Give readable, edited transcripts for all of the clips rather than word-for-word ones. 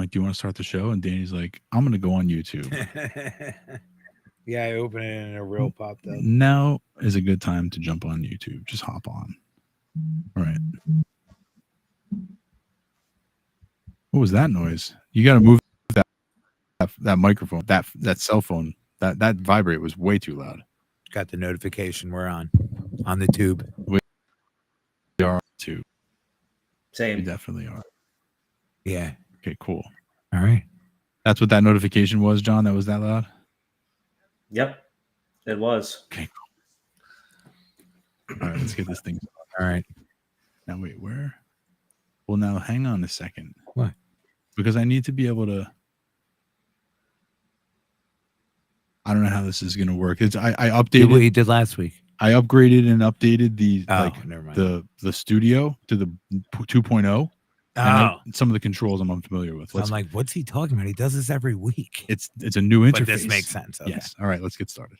I'm like, do you want to start the show? And Danny's like, I'm going to go on YouTube. Yeah, I opened it and a reel popped up. Now is a good time to jump on YouTube. Just hop on. All right. What was that noise? You got to move that microphone, that cell phone. That vibrate was way too loud. Got the notification. We're on the tube. We are on tube. Same. We definitely are. Yeah. Okay, cool. All right. That's what that notification was, John. That was that loud? Yep, it was. Okay, cool. All right, let's get this thing. All right. Now, wait, where? Well, now, hang on a second. What? Because I need to be able to. I don't know how this is going to work. I updated. Do what you did last week. I upgraded and updated the never mind. the studio to the 2.0. Some of the controls I'm unfamiliar with. So I'm like, what's he talking about? He does this every week. It's a new interface. But this makes sense. Okay. Yes. All right, let's get started.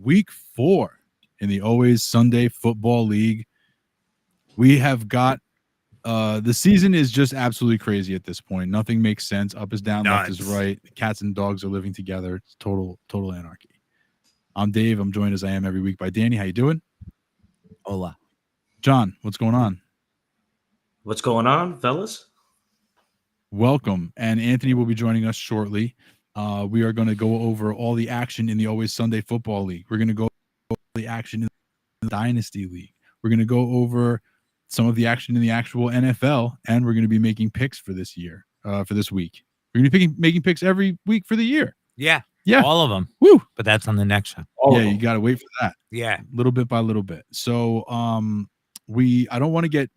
Week 4 in the Always Sunday Football League. We have got the season is just absolutely crazy at this point. Nothing makes sense. Up is down, left is right. Cats and dogs are living together. It's total anarchy. I'm Dave. I'm joined as I am every week by Danny. How you doing? Hola. John, what's going on? What's going on, fellas? Welcome. And Anthony will be joining us shortly. We are going to go over all the action in the Always Sunday Football League. We're going to go over the action in the Dynasty League. We're going to go over some of the action in the actual NFL, and we're going to be making picks for this year, for this week. We're going to be making picks every week for the year. Yeah. Yeah. All of them. Woo. But that's on the next show. You got to wait for that. Yeah. Little bit by little bit. So I don't want to get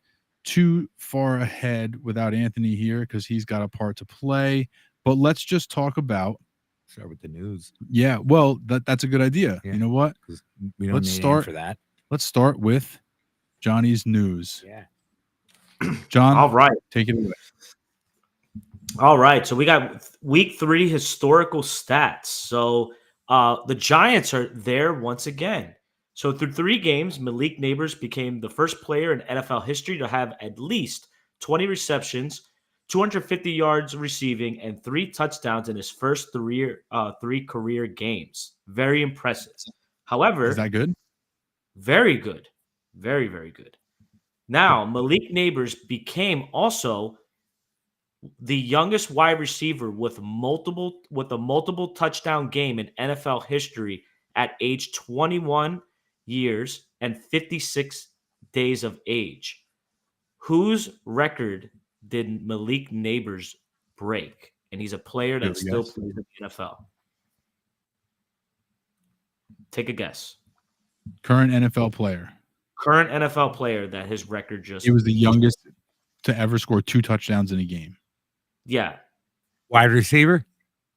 too far ahead without Anthony here because he's got a part to play. But let's just talk about. Start with the news. Yeah, well, that's a good idea. Yeah. You know what? We don't need for that. Let's start with Johnny's news. Yeah. John, All right. Take it away. All right. So we got week 3 historical stats. So the Giants are there once again. So through 3 games, Malik Neighbors became the first player in NFL history to have at least 20 receptions, 250 yards receiving, and 3 touchdowns in his first 3 career games. Very impressive. However, is that good? Very good. Very, very good. Now, Malik Neighbors became also the youngest wide receiver with a multiple touchdown game in NFL history at age 21 years and 56 days of age. Whose record did Malik Neighbors break? And he's a player that still plays in the NFL. Take a guess. Current NFL player. Current NFL player that his record just... He was the youngest to ever score 2 touchdowns in a game. Yeah. Wide receiver?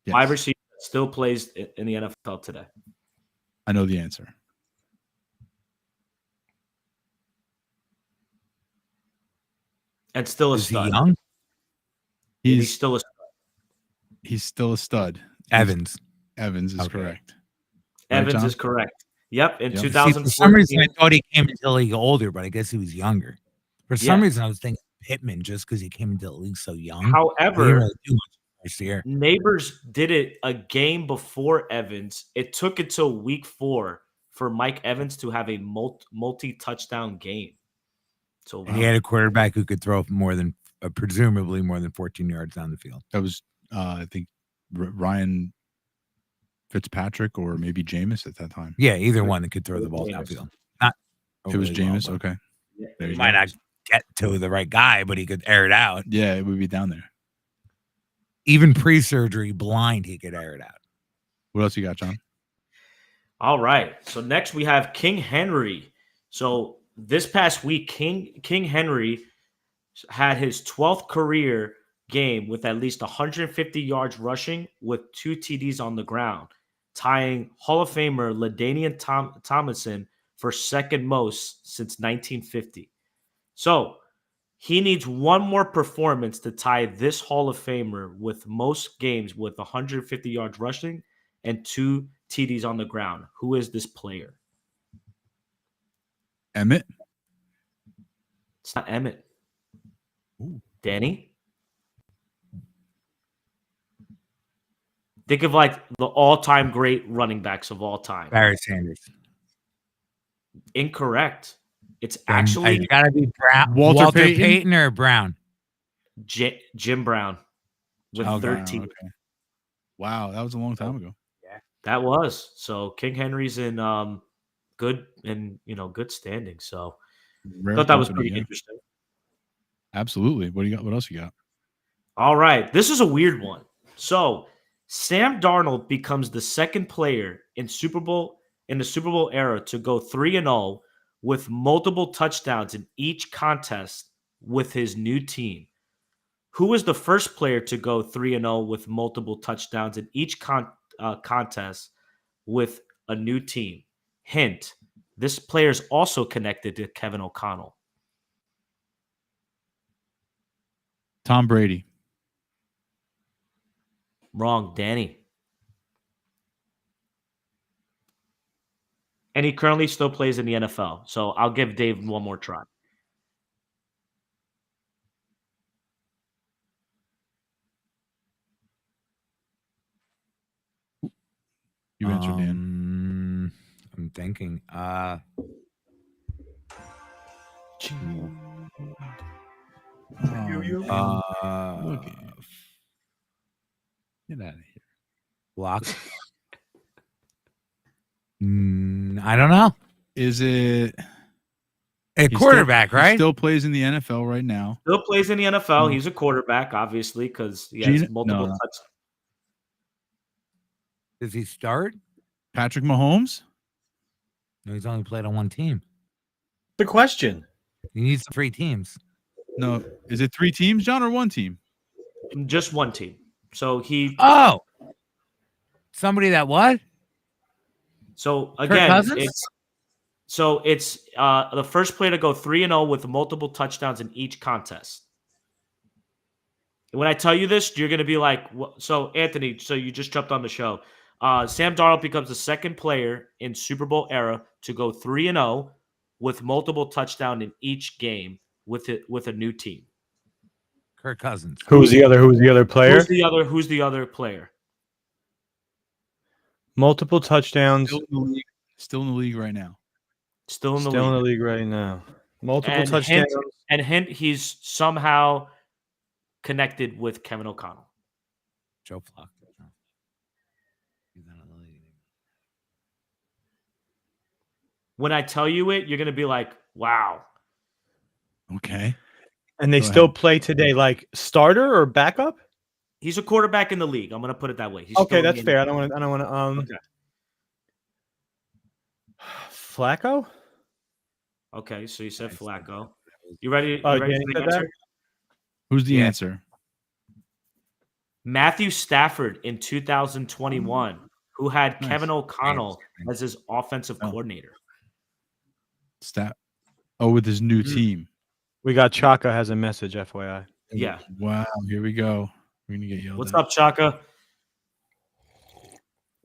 Yes. Wide receiver that still plays in the NFL today. I know the answer. And still a Is stud. he young? He's still a stud. He's still a stud. Evans. Evans is correct. Evans is correct. Yep. In 2014. For some reason, I thought he came into the league older, but I guess he was younger. For some reason, I was thinking Pittman just because he came into the league so young. However, really do much first year. Neighbors did it a game before Evans. It took until week 4 for Mike Evans to have a multi-touchdown game. So and he had a quarterback who could throw more than presumably more than 14 yards down the field. That was, I think, Ryan Fitzpatrick or maybe Jameis at that time. Yeah, either one that could throw the ball downfield. It was Jameis. Well, okay. He might not get to the right guy, but he could air it out. Yeah, it would be down there. Even pre-surgery, blind, he could air it out. What else you got, John? All right. So next we have King Henry. So this past week, King Henry had his 12th career game with at least 150 yards rushing with 2 TDs on the ground, tying Hall of Famer LaDainian Tomlinson for second most since 1950. So he needs one more performance to tie this Hall of Famer with most games with 150 yards rushing and 2 TDs on the ground. Who is this player? Emmett. It's not Emmett. Ooh. Danny? Think of like the all-time great running backs of all time. Barry Sanders. Incorrect. It's Then actually it's gotta be Brown. Walter Walter Payton? Payton or Brown. Jim Brown with Okay, 13. Okay. Wow, that was a long time ago. That was. So King Henry's in good standing. So Rare thought that was company, pretty yeah. interesting. Absolutely. What do you got? What else you got? All right. This is a weird one. So Sam Darnold becomes the second player in the Super Bowl era to go 3-0 with multiple touchdowns in each contest with his new team. Who was the first player to go 3-0 with multiple touchdowns in each contest with a new team? Hint, this player is also connected to Kevin O'Connell. Tom Brady. Wrong, Danny. And he currently still plays in the NFL. So I'll give Dave one more try. You answered, Dan. I'm thinking. Look at you. Get out of here. Block. I don't know. Is it A quarterback, he right? still plays in the NFL right now. Still plays in the NFL. He's a quarterback, obviously, because he has multiple touchdowns. Does he start? Patrick Mahomes? No, he's only played on one team. The question. He needs 3 teams. No. Is it 3 teams, John, or 1 team? Just one team. So he. Oh, somebody that what? So Kirk again, Cousins? it's the first player to go 3-0 with multiple touchdowns in each contest. When I tell you this, you're going to be like, so Anthony, so you just jumped on the show. Sam Darnold becomes the second player in Super Bowl era to go 3-0 with multiple touchdowns in each game with a new team. Kirk Cousins. Who's the other player? Who's the other player? Multiple touchdowns. Still in the league right now. Still in the Still in the league. league right now. Multiple And touchdowns. hint, he's somehow connected with Kevin O'Connell. Joe Flacco. He's not in the league. When I tell you it, you're going to be like, wow. Okay. And they Go still ahead. play today, like starter or backup? He's a quarterback in the league. I'm going to put it that way. He's Okay, still in that's the fair. I NFL. don't want to. Okay. Flacco? Okay, so you said Flacco. You ready? Oh, You ready Danny for the said that? answer? Who's the Yeah. answer? Matthew Stafford in 2021, who had Nice. Kevin O'Connell as his offensive coordinator. Oh, with his new team. We got Chaka has a message, FYI. Yeah. Wow. Here we go. We're gonna get yelled What's at. up, Chaka?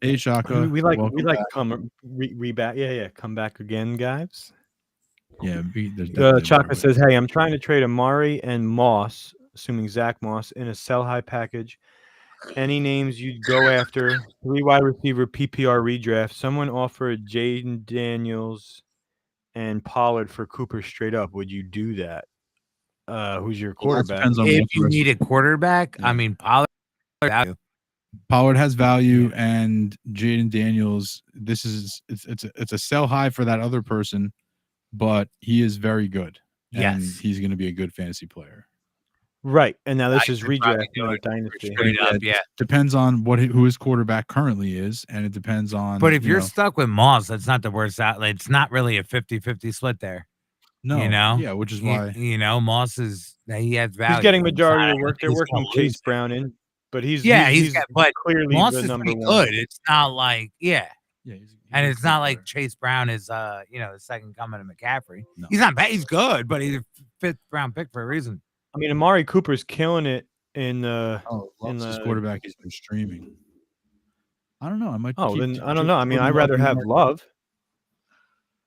Hey, Shaka. We like Welcome back. come re back. Yeah. Come back again, guys. Yeah. There's definitely Chaka more, says, "Hey, I'm trying to trade Amari and Moss, assuming Zach Moss, in a sell high package. Any names you'd go after? 3 wide receiver PPR redraft. Someone offered Jaden Daniels and Pollard for Cooper straight up. Would you do that? Who's your Well, that quarterback? depends on If what the you rest- need a quarterback, Yeah. I mean, Pollard has value, and Jaden Daniels. It's a sell high for that other person, but he is very good. And Yes. he's going to be a good fantasy player. Right, and now this I is could probably redraft, do not it dynasty. straight up, yeah. Depends on who his quarterback currently is, and it depends on. But if you're know, stuck with Moss, that's not the worst out. It's not really a 50-50 split there. No, You know? yeah, which is why Moss he has value. He's getting It's majority not- of the work. They're he's gonna working Chase lose it. Brown in, but he's but clearly Moss the is number pretty one. good. It's not like yeah, and he's it's not good like player. Chase Brown is the second coming of McCaffrey. No. He's not bad. He's good, but he's a fifth round pick for a reason. I mean, Amari Cooper's killing it in the. Love's his quarterback. He's been streaming. I don't know. I might. Oh, keep then I don't know. I mean, Jordan I'd rather Love have and Love.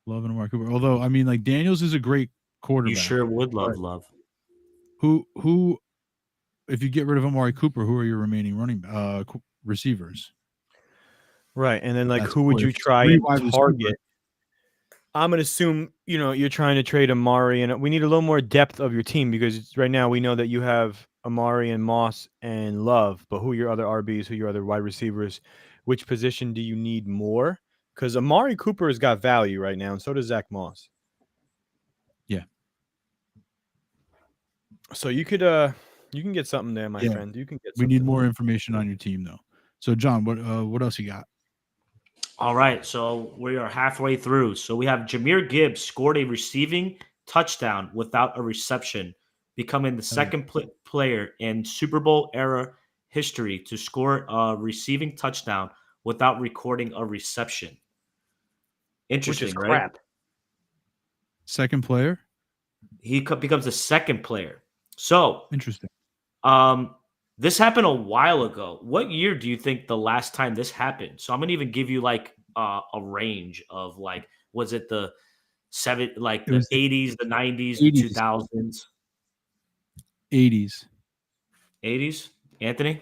Love and Amari Cooper. Although I mean, like Daniels is a great quarterback. You sure would love Love. Who? If you get rid of Amari Cooper, who are your remaining receivers? Right, and then like That's who would you Cliff. try Three and wide receivers. target? I'm gonna assume you're trying to trade Amari, and we need a little more depth of your team because right now we know that you have Amari and Moss and Love, but who are your other RBs? Who are your other wide receivers? Which position do you need more? Because Amari Cooper has got value right now, and so does Zach Moss. Yeah. So you can get something there, my friend. You can get. We need something. more information on your team, though. So, John, what else you got? All right, so we are halfway through. So we have Jahmyr Gibbs scored a receiving touchdown without a reception, becoming the second player in Super Bowl era history to score a receiving touchdown without recording a reception. Interesting, Which is right? crap. Second player? He becomes the second player. So, Interesting. this happened a while ago. What year do you think the last time this happened? So I'm gonna even give you like a range of like, was it the the 80s, the 90s, the 80s. 2000s, 80s. 80s? Anthony?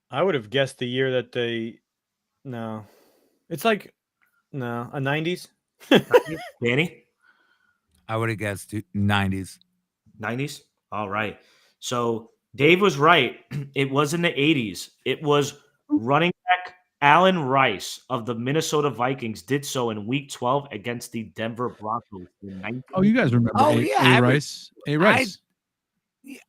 I would have guessed the year that they. No, it's like a 90s. Danny? I would have guessed 90s. 90s? All right. So Dave was right. It was in the 80s. It was running back Allen Rice of the Minnesota Vikings did so in Week 12 against the Denver Broncos. Oh, you guys remember? Oh, yeah, Rice. A Rice.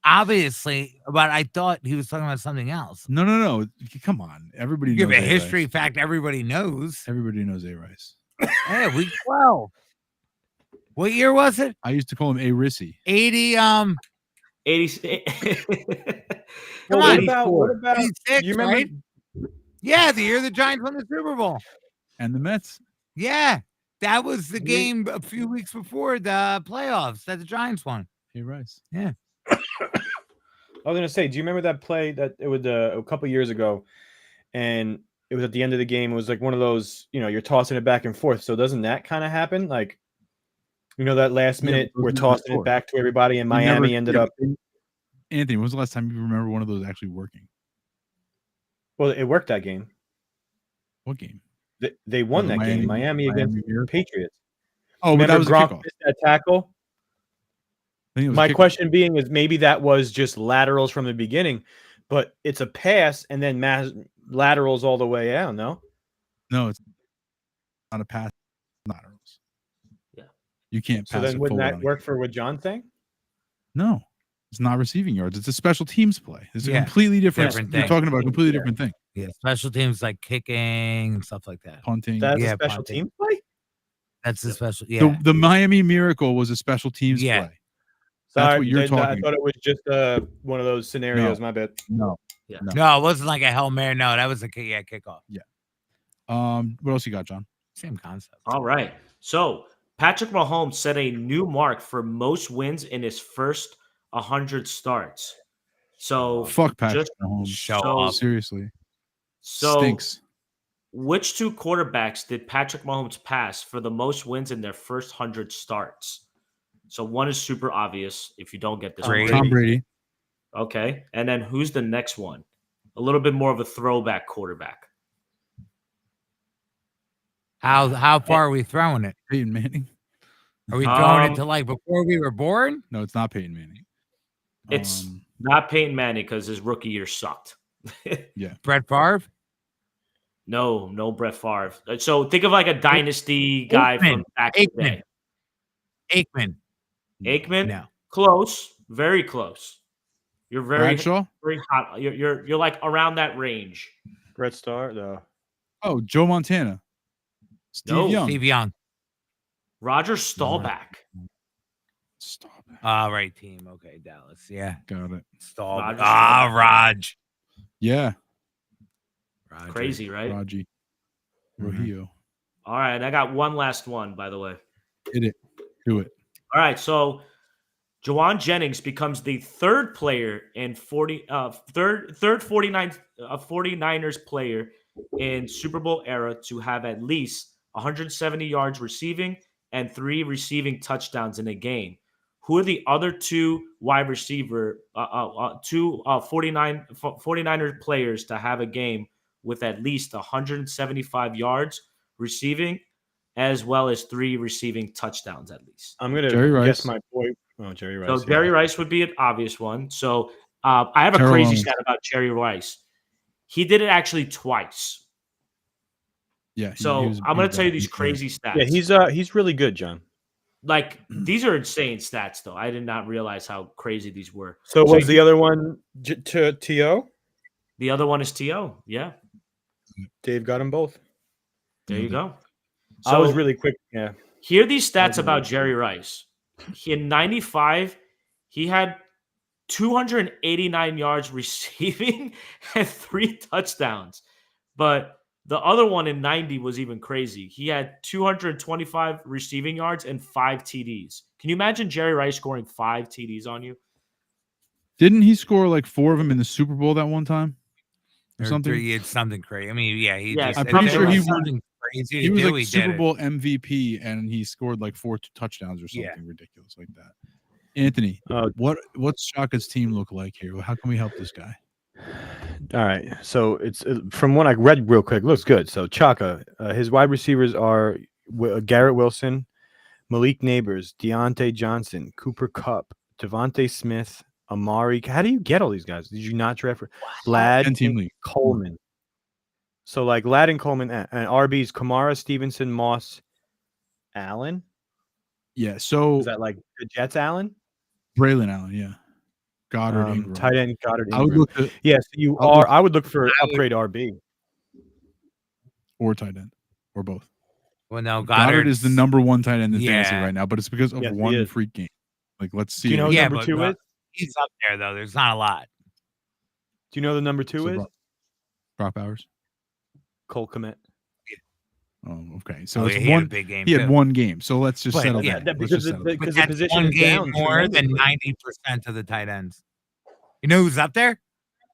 Obviously, but I thought he was talking about something else. No. Come on, everybody Give knows a A. history Rice. fact everybody knows. Everybody knows A Rice. Hey, Week 12. What year was it? I used to call him A Rissy. 80. 80. Come What on. about 86, you remember? right? Yeah, the year the Giants won the Super Bowl. And the Mets. Yeah, that was the game a few weeks before the playoffs that the Giants won. A Rice. Yeah. I was gonna say, do you remember that play that it was a couple years ago, and it was at the end of the game? It was like one of those, you're tossing it back and forth. So doesn't that kind of happen? Like, that last minute we're tossing it back to everybody, and Miami ended up. Anthony, when was the last time you remember one of those actually working? Well, it worked that game. What game? They won that game. Miami against the Patriots. Oh, but that was a Gronk kickoff. missed that tackle. My question being is maybe that was just laterals from the beginning, but it's a pass and then laterals all the way out. No, it's not a pass. Laterals. Yeah, you can't pass. So then it wouldn't forward that work for what John's saying? No, it's not receiving yards. It's a special teams play. It's a Yeah, completely different. different You're thing. talking about a completely different thing. Yeah, special teams like kicking and stuff like that. Punting. That's Yeah, a special punting. team play. That's the special. Yeah, The Miami Miracle was a special teams Yeah. play. That's what you're talking I thought it was just one of those scenarios. My bad. No. no, it wasn't like a Hail Mary. No, that was a kickoff. What else you got, John? Same concept. All right. So Patrick Mahomes set a new mark for most wins in his first 100 starts. So Fuck Patrick just Mahomes. Show so- off. Seriously. So Stinks. which two quarterbacks did Patrick Mahomes pass for the most wins in their first 100 starts? So one is super obvious if you don't get this. Brady. one. Tom Brady. Okay. And then who's the next one? A little bit more of a throwback quarterback. How far are we throwing it? Peyton Manning. Are we throwing it to like before we were born? No, it's not Peyton Manning. It's not Peyton Manning because his rookie year sucked. Brett Favre? No Brett Favre. So think of like a dynasty guy from back in the day. Aikman. Aikman? No. Close. Very close. You're very Bradshaw. hot. You're like around that range. Brett Starr, though. Oh, Joe Montana. Steve No, Young. Steve Young. Roger Staubach. Stop it. Right team. Okay, Dallas. Yeah. Got it. Staubach. Roger Staubach. Raj. Yeah. Roger. Crazy, right? Raji. Mhm. Rohio. All right, I got one last one, by the way. Hit it. Do it. All right, so Jawan Jennings becomes the third player in 49ers player in Super Bowl era to have at least 170 yards receiving and 3 receiving touchdowns in a game. Who are the other two wide receiver, 49er players to have a game with at least 175 yards receiving, as well as 3 receiving touchdowns at least? I'm gonna Jerry guess Rice. my boy. Oh, Jerry Rice. So yeah. Jerry Rice would be an obvious one. So I have a Terrell crazy Owens. stat about Jerry Rice. He did it actually twice. Yeah. So I'm going to tell you these crazy stats. Yeah, he's really good, John. Like, these are insane stats, though. I did not realize how crazy these were. So was the other one to The other one is T.O. Yeah, Dave got them both. there you go. I was So really quick. Yeah. here are these stats That's about amazing. Jerry Rice. In 95, he had 289 yards receiving and 3 touchdowns. But the other one in 90 was even crazy. He had 225 receiving yards and 5 TDs. Can you imagine Jerry Rice scoring 5 TDs on you? Didn't he score like 4 of them in the Super Bowl that one time? Or something? It's something crazy. I mean, yeah, he Yeah, just, I'm pretty if sure there he was was- something crazy He to was do, like he Super did it. Bowl MVP and he scored like 4 touchdowns or something Yeah. ridiculous like that. Anthony, Oh. what's Shaka's team look like here? How can we help this guy? All right. So it's from what I read real quick. Looks good. So Chaka, his wide receivers are Garrett Wilson, Malik Neighbors, Deontay Johnson, Cooper Kupp, Devontae Smith, Amari. How do you get all these guys? Did you not draft for Ladd 10-team and league. Coleman? So like Ladd and Coleman and RBs, Kamara, Stevenson, Moss, Allen. Yeah. So Is that like the Jets, Allen? Braylon Allen, yeah. Goddard, Ingram. Tight end Goddard. I would Ingram. look at Yes, you I would are. look- I would look for upgrade RB. or tight end or both. Well, no, Goddard is the number 1 tight end in fantasy Yeah. right now, but it's because of Yes, he one is. freak game. Like, let's see. Do you know it. who Yeah, number but 2 is? He's up there though. There's not a lot. Do you know who the number 2 So is? Drop hours. Cole Kmet. Oh, okay. So Oh, it's yeah, he had a one. big game. He had too. one game. So let's just But, settle yeah, that. that- Let's because just settle the- that. But because the that's position one is game down more than tremendously. 90% of the tight ends. You know who's up there?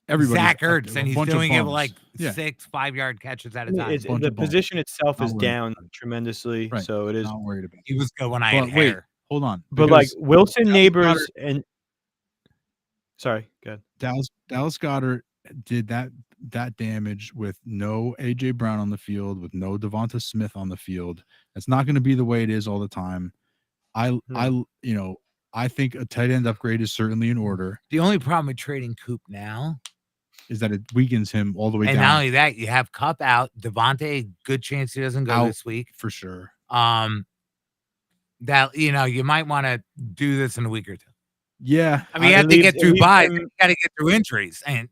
Everybody's Zach up there, Ertz, a and he's bunch of doing it bums. like Yeah. 6 5-yard catches at a I mean, time. it's, Bunch the of bums. position itself Not is worried down tremendously, Right. so it is. Not worried about it. He was good when I had But wait, hair. hold on. But like because Wilson, Dallas Neighbors, Goedert- and sorry, good. Dallas Goddard did that damage with no AJ Brown on the field, with no Devonta Smith on the field. That's not going to be the way it is all the time. I think a tight end upgrade is certainly in order. The only problem with trading Coop now, Is that it weakens him all the way and down not only that, you have Cup out. Devontae, good chance he doesn't go Out. this week. for sure. That you might want to do this in a week or two. Yeah, I mean, you It have to leaves- get it through leaves buys. him- You got to get through injuries, and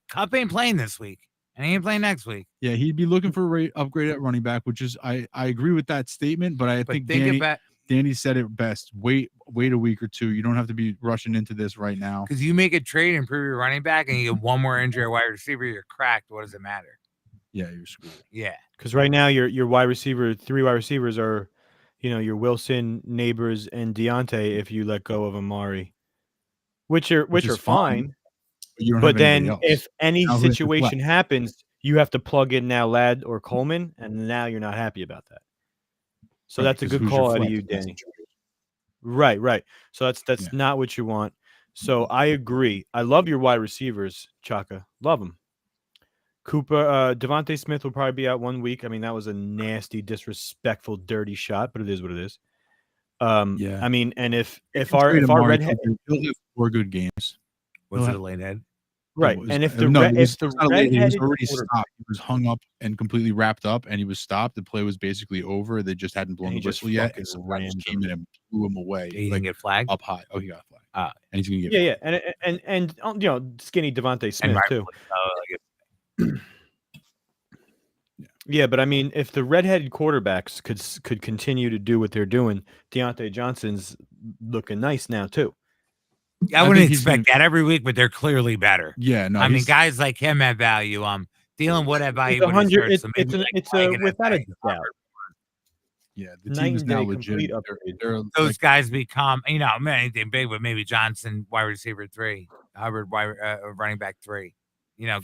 Cup ain't playing this week, and he ain't playing next week. yeah, he'd be looking for a rate upgrade at running back, which is I agree with that statement, but I But think think about Danny said it best. Wait a week or two. You don't have to be rushing into this right now. because you make a trade and improve your running back, and you get one more injury at wide receiver, you're cracked. What does it matter? Yeah, you're screwed. Yeah, Because right now your wide receiver, 3 wide receivers are, your Wilson, Neighbors, and Deontay. If you let go of Amari, which are is fine. You don't But have then anybody else. if any Now who has to situation happens, you have to plug in now Ladd or Coleman, and now you're not happy about that. So Right, that's a because good who's your call out of flex you, in that Danny. situation? Right. So that's Yeah. not what you want. So I agree. I love your wide receivers, Chaka. Love them. Cooper, Devontae Smith will probably be out 1 week. I mean, that was a nasty, disrespectful, dirty shot, but it is what it is. Yeah. I mean, and if Trade our Amari, redhead, he'll have 4 good games. was He'll it a late head? right, was- and if the no, red, it was if the not late, he was redheaded already quarterback- stopped. He was hung up and completely wrapped up, and he was stopped. The play was basically over. They just hadn't blown he the just whistle yet, fucking and some guy rammed just came in and blew him away, He didn't like get flagged. up high. Oh, he got flagged. Ah. And he's gonna get yeah, and skinny Devontae Smith too. rightfully so, Yeah, but I mean, if the redheaded quarterbacks could continue to do what they're doing, Deontay Johnson's looking nice now too. I wouldn't expect that every week, but they're clearly better. Yeah, no, I mean, guys like him have value. Thielen would have value, but he's hurt. So maybe it's a without a doubt. Yeah, the team is now legit. Those guys become, anything big, but maybe Johnson, wide receiver 3, Hubbard, running back 3.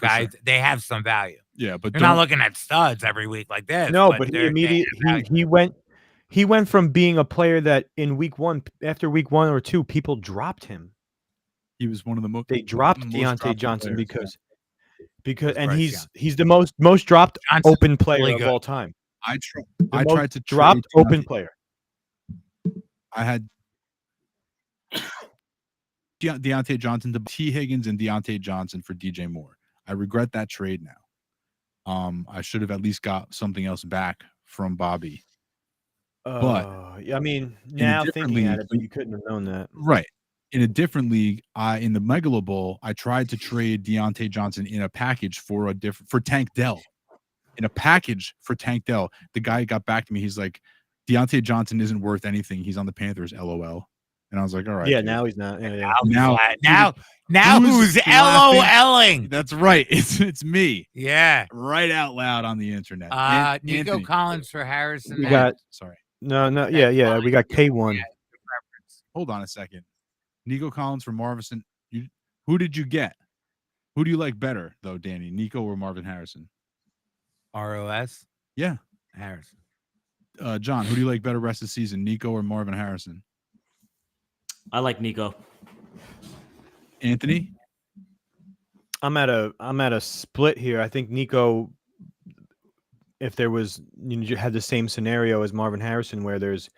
Guys, they have some value. Yeah, but they're not looking at studs every week like this. No, but he went from being a player that in after week 1 or 2, people dropped him. He was one of the most. They dropped Deontay Johnson players, because and he's the most dropped open player of all time. I tried to drop open player. I had Deontay Johnson to T. Higgins and Deontay Johnson for DJ Moore. I regret that trade now. I should have at least got something else back from Bobby. But I mean, now thinking at it, but you couldn't have known that. Right. In a different league, in the Megalo Bowl, I tried to trade Deontay Johnson in a package for Tank Dell. In a package for Tank Dell. The guy got back to me. He's like, Deontay Johnson isn't worth anything. He's on the Panthers, LOL. And I was like, all right. Yeah, dude. Now he's not. Yeah. Now who's LOLing? That's right. It's me. Yeah. Right out loud on the internet. Nico Collins for Harrison. We got sorry. No. Yeah. We got K1. Hold on a second. Nico Collins for Marvin. Who did you get? Who do you like better, though, Danny? Nico or Marvin Harrison? ROS? Yeah. Harrison. John, who do you like better rest of the season, Nico or Marvin Harrison? I like Nico. Anthony? I'm at a split here. I think Nico, if there was, you had the same scenario as Marvin Harrison where there's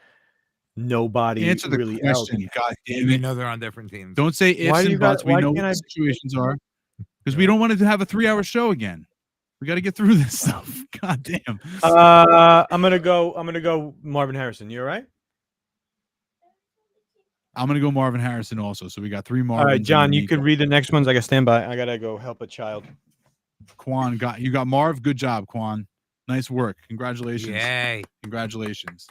nobody Answer the really question. out. God damn it. They're on different teams. Don't say ifs and buts. We know what the situations are. Because we don't want to have a 3-hour show again. We got to get through this stuff. God damn. I'm gonna go Marvin Harrison. You all right? I'm gonna go Marvin Harrison also. So we got 3 Marvins. All right, John, you could read the next ones. I got standby. I gotta go help a child. Quan you got Marv. Good job, Quan. Nice work. Congratulations. Yay. Congratulations.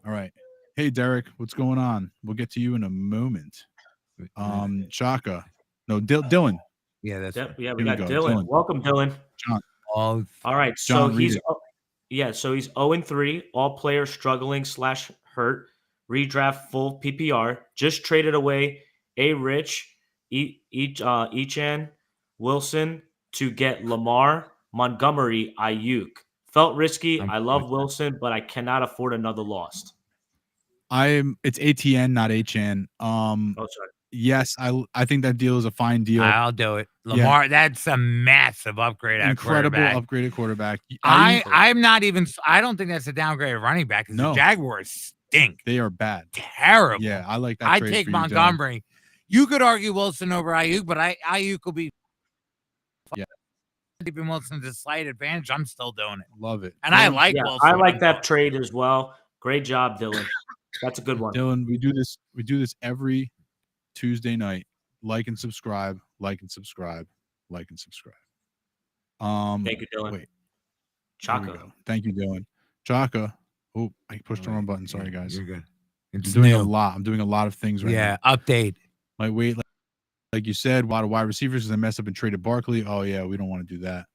All right. Hey, Derek, what's going on? We'll get to you in a moment. Chaka. No, Dylan. Yeah, that's right. Yeah, we got Dylan. Welcome, Dylan. John. All right. John, so he's 0-3, all players struggling / hurt. Redraft full PPR. Just traded away A. Rich, Echan, Wilson to get Lamar, Montgomery, Ayuk. Felt risky. I love Wilson, but I cannot afford another loss. It's ATN, not HN. Sorry. Yes, I think that deal is a fine deal. I'll do it. Lamar, that's a massive upgrade. Incredible upgraded quarterback. I'm not even. I don't think that's a downgrade of running back. No, the Jaguars stink. They are bad, terrible. Yeah, I like that. I take Montgomery. You could argue Wilson over Ayuk, but Ayuk will be. Yeah. Even Wilson's a slight advantage. I'm still doing it. Love it, and I like Wilson. I like that trade as well. Great job, Dylan. That's a good one. Dylan, we do this every Tuesday night. Like and subscribe. Like and subscribe. Like and subscribe. Thank you, Dylan. Wait, Chaka. Thank you, Dylan. Chaka. Oh, I pushed the wrong button. Sorry, guys. You're good. I'm doing a lot. I'm doing a lot of things right now. Yeah, update. My weight, like you said, a lot of wide receivers because I messed up and traded Barkley. Oh yeah, we don't want to do that.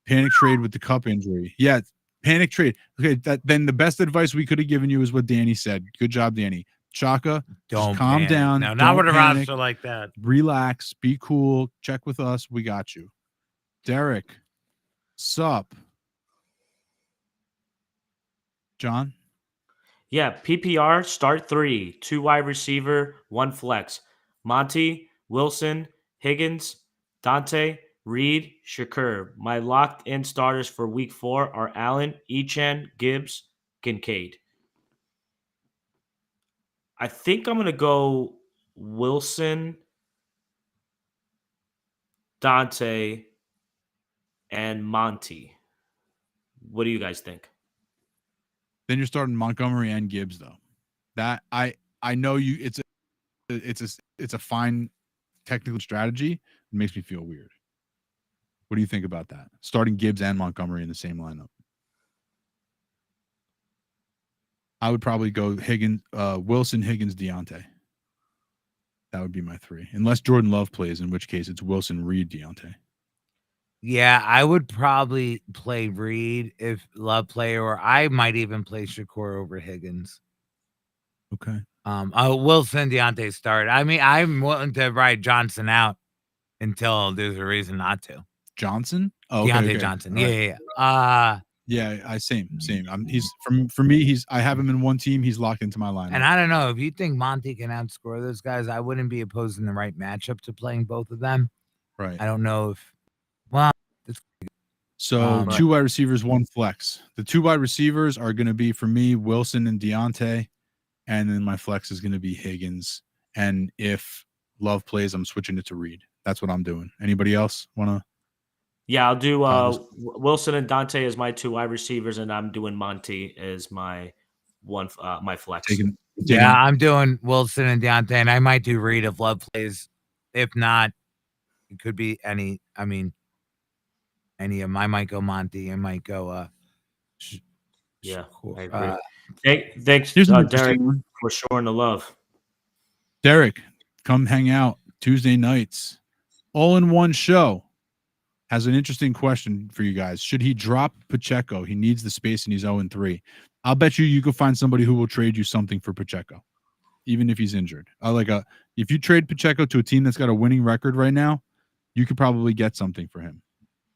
Panic trade with the cup injury. Yeah, panic trade. Okay, then the best advice we could have given you is what Danny said. Good job, Danny. Chaka, just calm down. No, not with a roster like that. Relax, be cool. Check with us. We got you. Derek, sup? John? Yeah, PPR, start 3, 2 wide receiver, 1 flex. Monty, Wilson, Higgins, Dante, Reed, Shakur. My locked-in starters for week 4 are Allen, Echan, Gibbs, Kincaid. I think I'm going to go Wilson, Dante, and Monty. What do you guys think? Then you're starting Montgomery and Gibbs, though. That I know you. It's a fine technical strategy. It makes me feel weird. What do you think about that? Starting Gibbs and Montgomery in the same lineup. I would probably go Higgins, Wilson, Higgins, Deontay. That would be my 3. Unless Jordan Love plays, in which case it's Wilson, Reed, Deontay. Yeah, I would probably play Reed if Love play, or I might even play Shakur over Higgins. Okay. Wilson, Deontay start. I mean, I'm willing to ride Johnson out until there's a reason not to. Johnson? Oh, okay, Deontay okay. Johnson. All right. Yeah. Yeah, I same. He's for me. I have him in one team. He's locked into my lineup. And I don't know if you think Monty can outscore those guys. I wouldn't be opposed in the right matchup to playing both of them. Right. I don't know if. Well, so 2 wide receivers, 1 flex. The 2 wide receivers are going to be for me Wilson and Deontay, and then my flex is going to be Higgins. And if Love plays, I'm switching it to Reed. That's what I'm doing. Anybody else want to? Yeah, I'll do Wilson and Dante as my 2 wide receivers, and I'm doing Monty as my my flex. Yeah, I'm doing Wilson and Deontay, and I might do Reed if Love plays. If not, it could be any. I mean, any of them. I might go Monty. I might go. Yeah, I agree. Thanks, Derek, for showing the love. Derek, come hang out Tuesday nights. All in one show. Has an interesting question for you guys. Should he drop Pacheco? He needs the space and he's 0-3. I'll bet you could find somebody who will trade you something for Pacheco, even if he's injured. If you trade Pacheco to a team that's got a winning record right now, you could probably get something for him.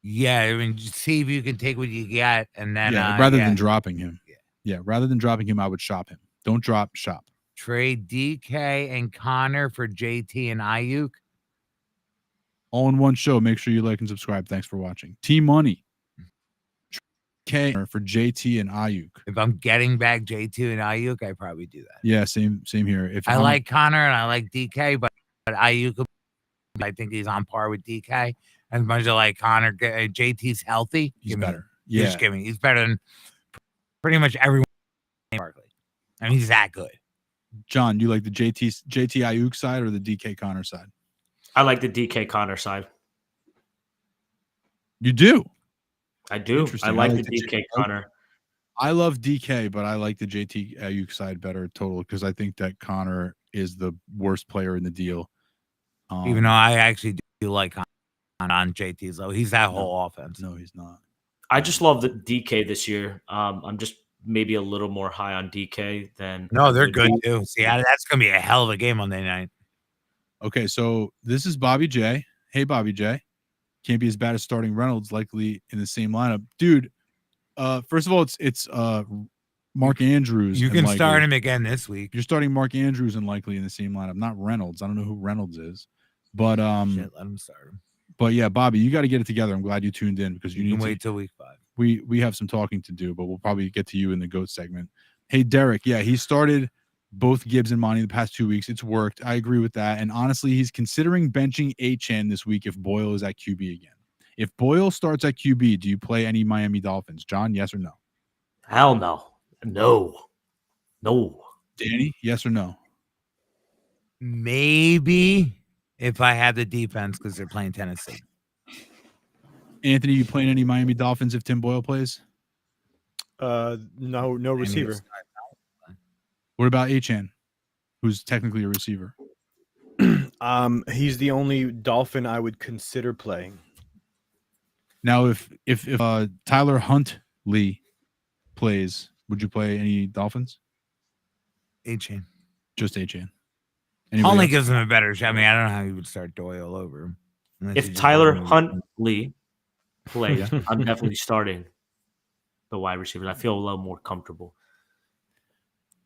Yeah, I mean, see if you can take what you get, and then rather than dropping him. Rather than dropping him, I would shop him. Don't drop, shop. Trade DK and Connor for JT and Ayuk. All in one show. Make sure you like and subscribe. Thanks for watching. T-Money. K for JT and Ayuk. If I'm getting back JT and Ayuk, I probably do that. Yeah, same here. If I like Connor and I like DK, but Ayuk, I think he's on par with DK. As much as I like Connor, JT's healthy. He's better. Yeah, just give me. He's better than pretty much everyone. Barkley. I mean, he's that good. John, you like the JT Ayuk side or the DK Connor side? I like the DK Connor side. You do? I do. I like the DK Connor. I love DK, but I like the JT Ayuk side better total because I think that Connor is the worst player in the deal. Even though I actually do like on JT's though. He's that whole offense. No, he's not. I just love the DK this year. I'm just maybe a little more high on DK than. No, they're good too. See, that's gonna be a hell of a game Monday night. Okay, so this is Bobby J. Hey, Bobby J. Can't be as bad as starting Reynolds, likely in the same lineup, dude. First of all, it's Mark Andrews. You can start him again this week. You're starting Mark Andrews and likely in the same lineup, not Reynolds. I don't know who Reynolds is, but Shit, let him start him. But yeah, Bobby, you got to get it together. I'm glad you tuned in because you need to wait till week 5. We have some talking to do, but we'll probably get to you in the GOAT segment. Hey, Derek, yeah, he started both Gibbs and Monty the past 2 weeks. It's worked. I agree with that. And honestly, he's considering benching Achane this week if Boyle is at QB again. If Boyle starts at QB, do you play any Miami Dolphins? John, yes or no? Hell no. No. Danny, yes or no? Maybe if I have the defense because they're playing Tennessee. Anthony, you playing any Miami Dolphins if Tim Boyle plays? No receiver. What about Achane, who's technically a receiver? He's the only Dolphin I would consider playing. Now, if Tyler Huntley plays, would you play any Dolphins? Achane. Just Achane. Huntley gives him a better shot. I mean, I don't know how he would start Doyle over him. If Tyler Huntley plays, I'm definitely starting the wide receivers. I feel a little more comfortable.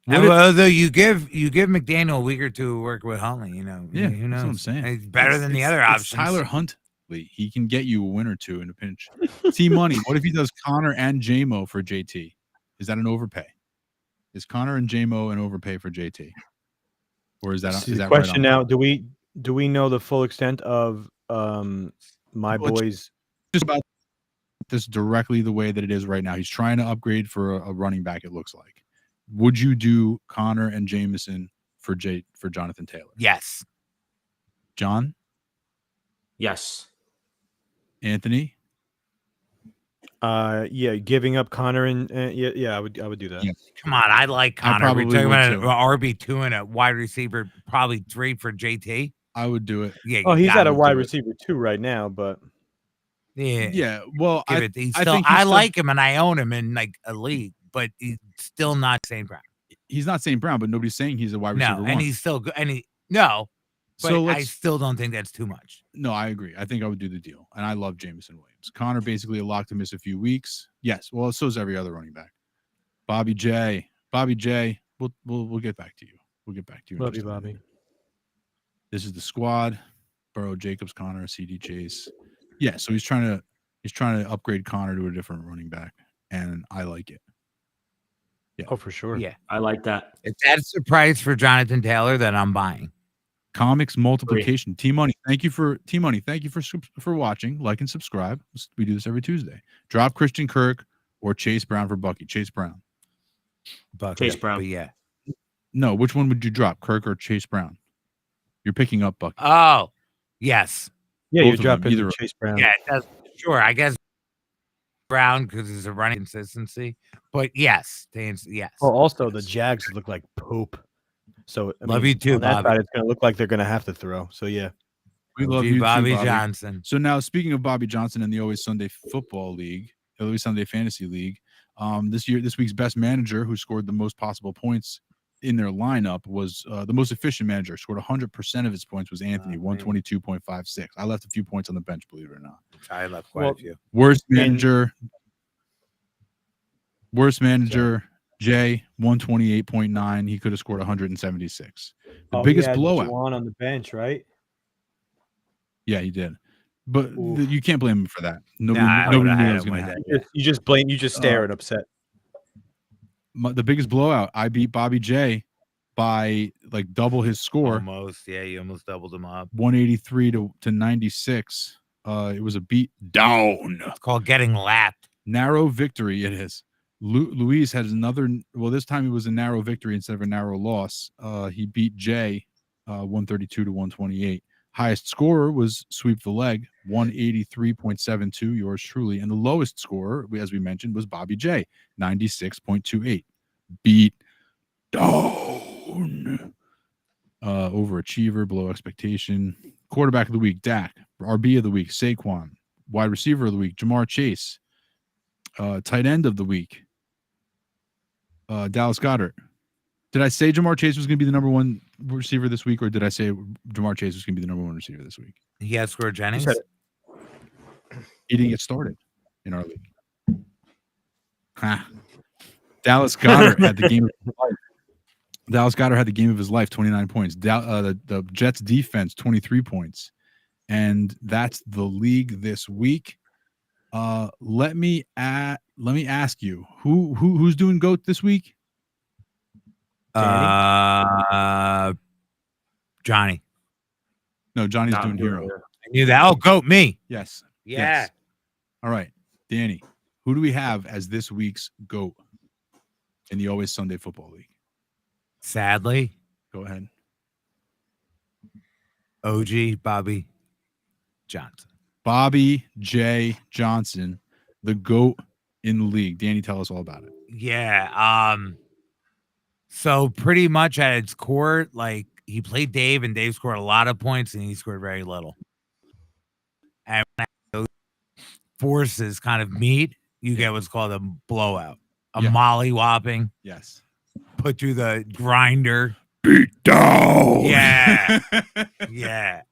Although you give McDaniel a week or two to work with Huntley, who knows? That's what I'm saying. He's better than the other options. Tyler Huntley. He can get you a win or two in a pinch. T-Money, what if he does Connor and JMO for JT? Is that an overpay? Is Connor and JMO an overpay for JT? Or is that the question right now? Do we know the full extent of my boys? Just about this directly the way that it is right now. He's trying to upgrade for a running back, it looks like. Would you do Connor and Jameson for Jonathan Taylor? Yes. John? Yes. Anthony? Yeah, giving up Connor and yeah, I would do that. Yeah. Come on, I like I Connor. We're probably talking would about an too. RB2 and a wide receiver, probably 3 for JT. I would do it. Yeah, Oh, you he's at gotta a would wide do it. receiver 2 right now, but Yeah, Yeah. Well, give I it. He's I still. think he's I still, like him and I own him in like a league, but he's still not St. Brown. he's not St. Brown, but nobody's saying he's a wide No, receiver and one. he's still good. And no, but So I let's. still don't think that's too much. No, I agree. I think I would do the deal, and I love Jameson Williams. Connor basically a lock to miss a few weeks. Yes. Well, so is every other running back. Bobby J. We'll get back to you. We'll get back to you. in love just you, a minute. Bobby. This is the squad: Burrow, Jacobs, Connor, CD Chase. Yeah, so he's trying to upgrade Connor to a different running back, and I like it. Yeah. Oh, for sure. Yeah, I like that. if that's the price for Jonathan Taylor, then I'm buying. Comics multiplication. T Money, thank you for watching. Like and subscribe. We do this every Tuesday. Drop Christian Kirk or Chase Brown for Bucky. Chase Brown. But, Chase Brown. But yeah. No, which one would you drop, Kirk or Chase Brown? You're picking up Bucky. Oh, yes. Yeah, Both you're of them, dropping either- Chase Brown. Yeah, it does. Sure. I guess Brown because it's a running consistency. But yes, yes. Oh, also the Yes. Jags look like poop. So Love you too, on that Bobby. side, it's gonna look like they're gonna have to throw. So yeah. We love you Bobby too, Bobby Johnson. So now, speaking of Bobby Johnson and the Always Sunday Football League, Always Sunday Fantasy League, this week's best manager who scored the most possible points in their lineup was the most efficient manager. Scored 100% of his points was Anthony, 122.56. I left a few points on the bench, believe it or not. I left quite a few. Worst manager, Jay, 128.9. He could have scored 176. The biggest blowout. Juwan on the bench, right? Yeah, he did. But Oof. you can't blame him for that. I Nobody would've knew had that was him going to with happen. that. You just stare and upset. The biggest blowout, I beat Bobby J by like double his score, Almost. Yeah, you almost doubled him up. 183 to 96. It was a beat down. It's called getting lapped. Narrow victory it is. Luis has another, well, this time it was a narrow victory instead of a narrow loss. He beat Jay 132 to 128. Highest scorer was Sweep the Leg, 183.72, yours truly. And the lowest scorer, as we mentioned, was Bobby J, 96.28. Beat down. Overachiever, below expectation. Quarterback of the week, Dak. RB of the week, Saquon. Wide receiver of the week, Jamar Chase. Tight end of the week, Dallas Goedert. Did I say Jamar Chase was going to be the number one receiver this week, or did I say Jamar Chase was going to be the number one receiver this week? He has scored Jennings. He didn't get started in our league. Dallas Goedert had the game of his life. Dallas Goedert had the game of his life, 29 points. The Jets defense, 23 points. And that's the league this week. Let me ask you, who's doing GOAT this week? Johnny. No, Johnny's Not doing doing Hero. it. I knew that. Oh, goat me. Yes. Yeah. Yes. All right, Danny, who do we have as this week's GOAT in the Always Sunday Football League? Sadly, Go ahead. OG Bobby Johnson. Bobby J. Johnson, the GOAT in the league. Danny, tell us all about it. Yeah. So pretty much at its core, like he played Dave, and Dave scored a lot of points, and he scored very little. And when those forces kind of meet, you get what's called a blowout, a molly-whopping, Yes. put through the grinder. Beat down. Yeah. Yeah.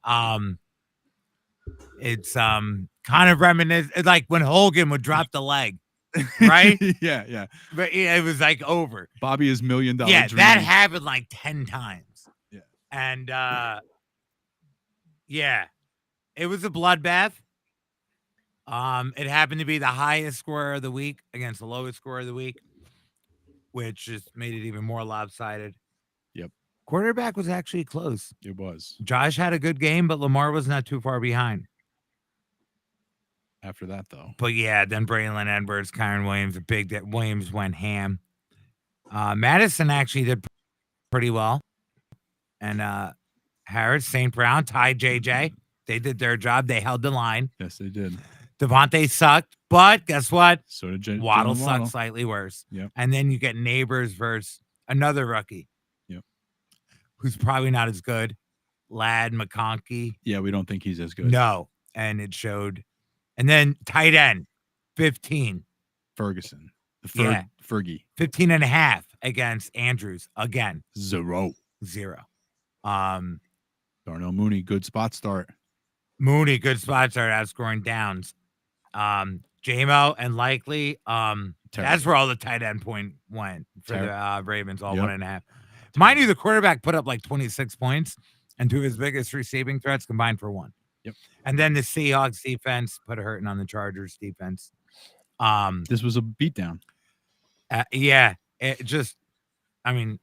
It's kind of reminiscent. It's like when Hogan would drop the leg, right? Yeah. But it was like over. Bobby is $1 million. Yeah, dream. that happened like 10 times. Yeah. And yeah, it was a bloodbath. It happened to be the highest scorer of the week against the lowest scorer of the week, which just made it even more lopsided. Yep. Quarterback was actually close. It was. Josh had a good game, but Lamar was not too far behind. After that, though. But yeah, then Braylon Edwards, Kyron Williams, Williams went ham. Madison actually did pretty well. And Harris, St. Brown, tied JJ. They did their job. They held the line. Yes, they did. Devontae sucked, but guess what? So did Waddle Jalen sucked slightly worse. Yep. And then you get Neighbors versus another rookie. Yep. Who's probably not as good. Lad McConkey. Yeah, we don't think he's as good. No. And it showed. And then tight end, 15. Ferguson. Yeah. Fergie. 15 and a half against Andrews. Again. 0. Darnell Mooney, good spot start. Mooney, good spot start, outscoring downs. JMO and Likely. That's where all the tight end point went for the Ravens, all 1.5. Mind you, the quarterback put up like 26 points, and two of his biggest receiving threats combined for 1. Yep. And then the Seahawks defense put a hurting on the Chargers defense. This was a beatdown. Yeah, it just, I mean,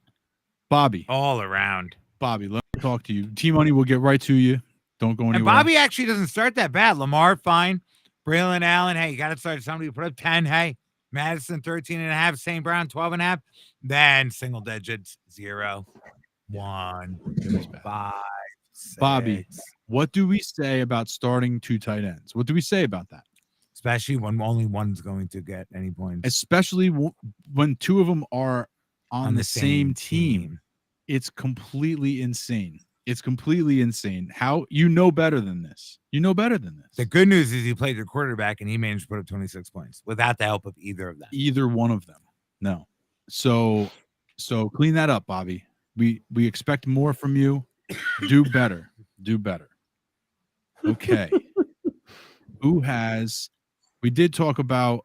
Bobby, all around. Bobby, let me talk to you. T-Money will get right to you. Don't go anywhere. And Bobby actually doesn't start that bad. Lamar, fine. Braylon Allen, hey, you got to start somebody who put up 10. Hey, Madison, 13.5. St. Brown, 12.5. Then single digits, 0, 1, 5, 6. Bobby, what do we say about starting 2 tight ends? What do we say about that? Especially when only one's going to get any points. Especially when 2 of them are on the same team. It's completely insane. It's completely insane. How you know better than this? You know better than this. The good news is he played your quarterback and he managed to put up 26 points without the help of either of them. Either one of them. No. So clean that up, Bobby. We expect more from you. Do better. Do better. Okay. We already talked about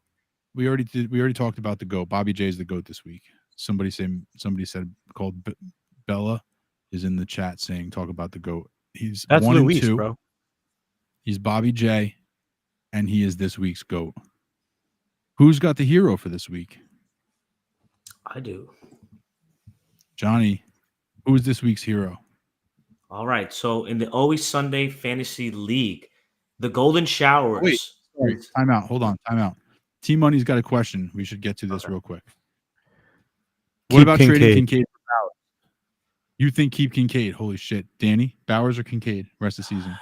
the GOAT. Bobby J is the GOAT this week. Somebody said called Bella is in the chat saying talk about the GOAT. That's 1 Luis, and 2. Bro. He's Bobby J, and he is this week's GOAT. Who's got the hero for this week? I do. Johnny, who is this week's hero? All right. So in the Always Sunday Fantasy League, the Golden Showers. Wait, sorry, time out. Hold on, time out. T-Money's got a question. We should get to this real quick. What about trading Kincaid for Bowers? You think keep Kincaid? Holy shit. Danny, Bowers or Kincaid rest of the season?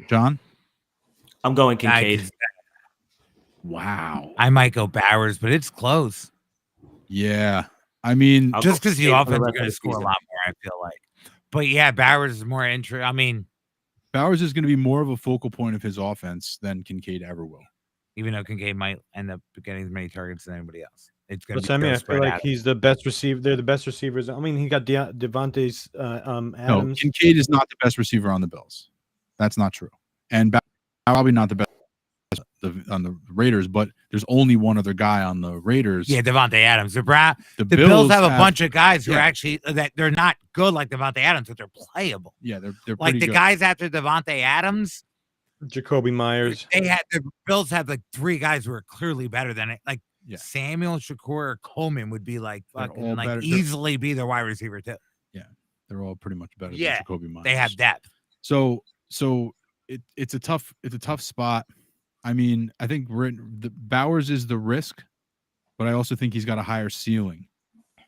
John? I'm going Kincaid. Wow. I might go Bowers, but it's close. Yeah. I mean, just because the offense is going to score a lot more, I feel like. But yeah, Bowers is more interesting. I mean, Bowers is going to be more of a focal point of his offense than Kincaid ever will. Even though Kincaid might end up getting as many targets as anybody else. It's going to be. I mean, I feel like he's the best receiver. They're the best receivers. I mean, he got Devontae's Adams. No, Kincaid is not the best receiver on the Bills. That's not true. And probably not the best on the Raiders, but there's only one other guy on the Raiders. Yeah, Devontae Adams. The Bills have a bunch of guys who are actually that they're not good like Devontae Adams, but they're playable. Yeah, they're like the good. guys after Devontae Adams. Jacoby Myers. The Bills have like 3 guys who are clearly better than it. Like Samuel, Shakur, or Coleman would be like fucking like easily be their wide receiver too. Yeah, they're all pretty much better than Jacoby Myers. They have depth. So it's a tough spot. I mean, I think Bowers is the risk, but I also think he's got a higher ceiling.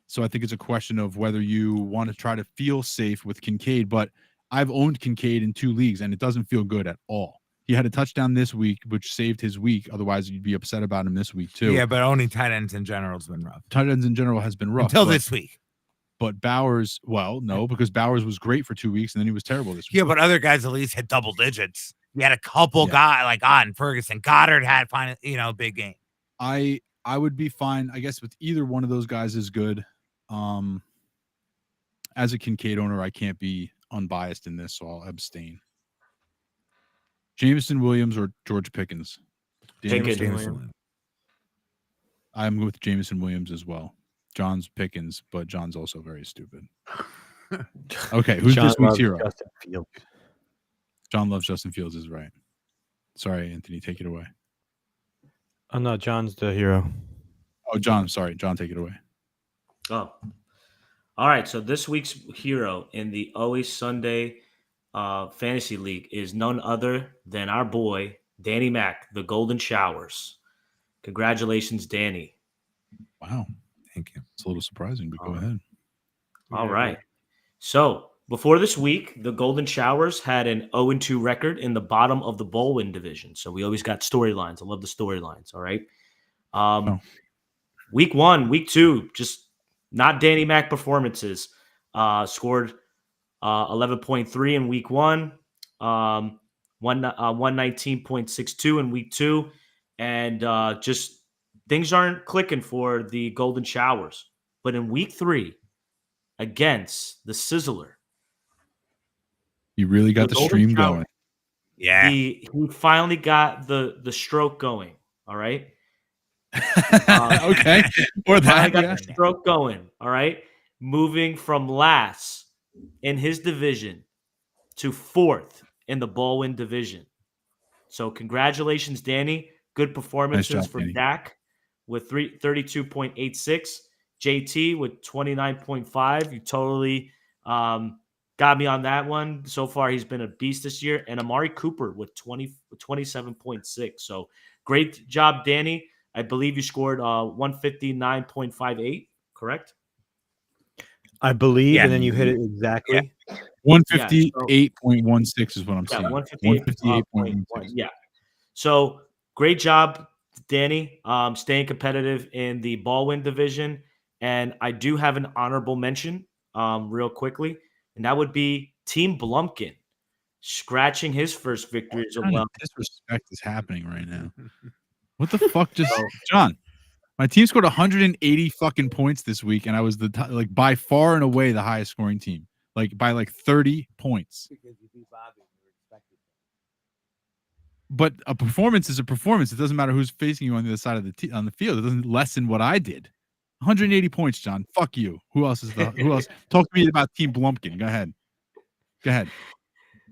So I think it's a question of whether you want to try to feel safe with Kincaid. But I've owned Kincaid in 2 leagues, and it doesn't feel good at all. He had a touchdown this week, which saved his week. Otherwise, you'd be upset about him this week too. Yeah, but owning tight ends in general has been rough. Tight ends in general has been rough until this week. But Bowers, well, no, because Bowers was great for 2 weeks, and then he was terrible this week. Yeah, but other guys at least hit double digits. You had a couple guys like on Ferguson. Goddard had big game. I would be fine, I guess, with either one of those guys is good. As a Kincaid owner, I can't be unbiased in this, so I'll abstain. Jameson Williams or George Pickens? Jameson. I'm with Jameson Williams as well. John's Pickens, but John's also very stupid. Okay, who's this week's hero? Justin Fields. John loves Justin Fields is right. Sorry, Anthony, take it away. Oh, no, John's the hero. Oh, John, sorry. John, take it away. Oh. All right, so this week's hero in the Always Sunday Fantasy League is none other than our boy, Danny Mac, the Golden Showers. Congratulations, Danny. Wow. Thank you. It's a little surprising, but go ahead. All right. So Before this week, the Golden Showers had an 0-2 record in the bottom of the bowl win division. So we always got storylines. I love the storylines. All right. Week 1, week 2, just not Danny Mac performances. Scored 11.3 in week 1, 119.62 in week 2, and just things aren't clicking for the Golden Showers. But in week 3, against the Sizzler, You really got the Golden stream Shower- going. Yeah. he finally got the stroke going. All right. Okay. Or Finally that. got Yeah. the stroke going. All right. Moving from last in his division to 4th in the ball win division. So congratulations, Danny. Good performances Nice job, from Danny. Dak with 32.86. JT with 29.5. You totally got me on that one. So far, he's been a beast this year. And Amari Cooper with 27.6. So great job, Danny. I believe you scored 159.58, correct? I believe, Yeah. and then you hit it exactly. 158.16 is what I'm Yeah, seeing. 158.1. 158.16. Yeah. So great job, Danny, staying competitive in the ball win division. And I do have an honorable mention real quickly, and that would be Team Blumpkin scratching his first victory as What kind well. of disrespect is happening right now? What the fuck just John? My team scored 180 fucking points this week, and I was like by far and away the highest scoring team, like by like 30 points. But a performance is a performance. It doesn't matter who's facing you on the other side of on the field. It doesn't lessen what I did. 180 points, John. Fuck you. Who else? Talk to me about Team Blumpkin. Go ahead.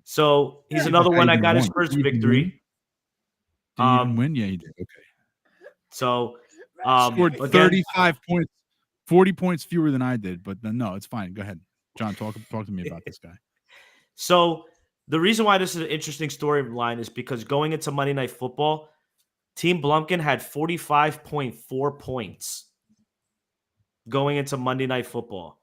So he's another one that got his first victory. Did he even win? Yeah, he did. Okay. So scored 35 points, 40 points fewer than I did. But no, it's fine. Go ahead, John. Talk to me about this guy. So the reason why this is an interesting storyline is because going into Monday Night Football, Team Blumpkin had 45.4 points going into Monday Night Football.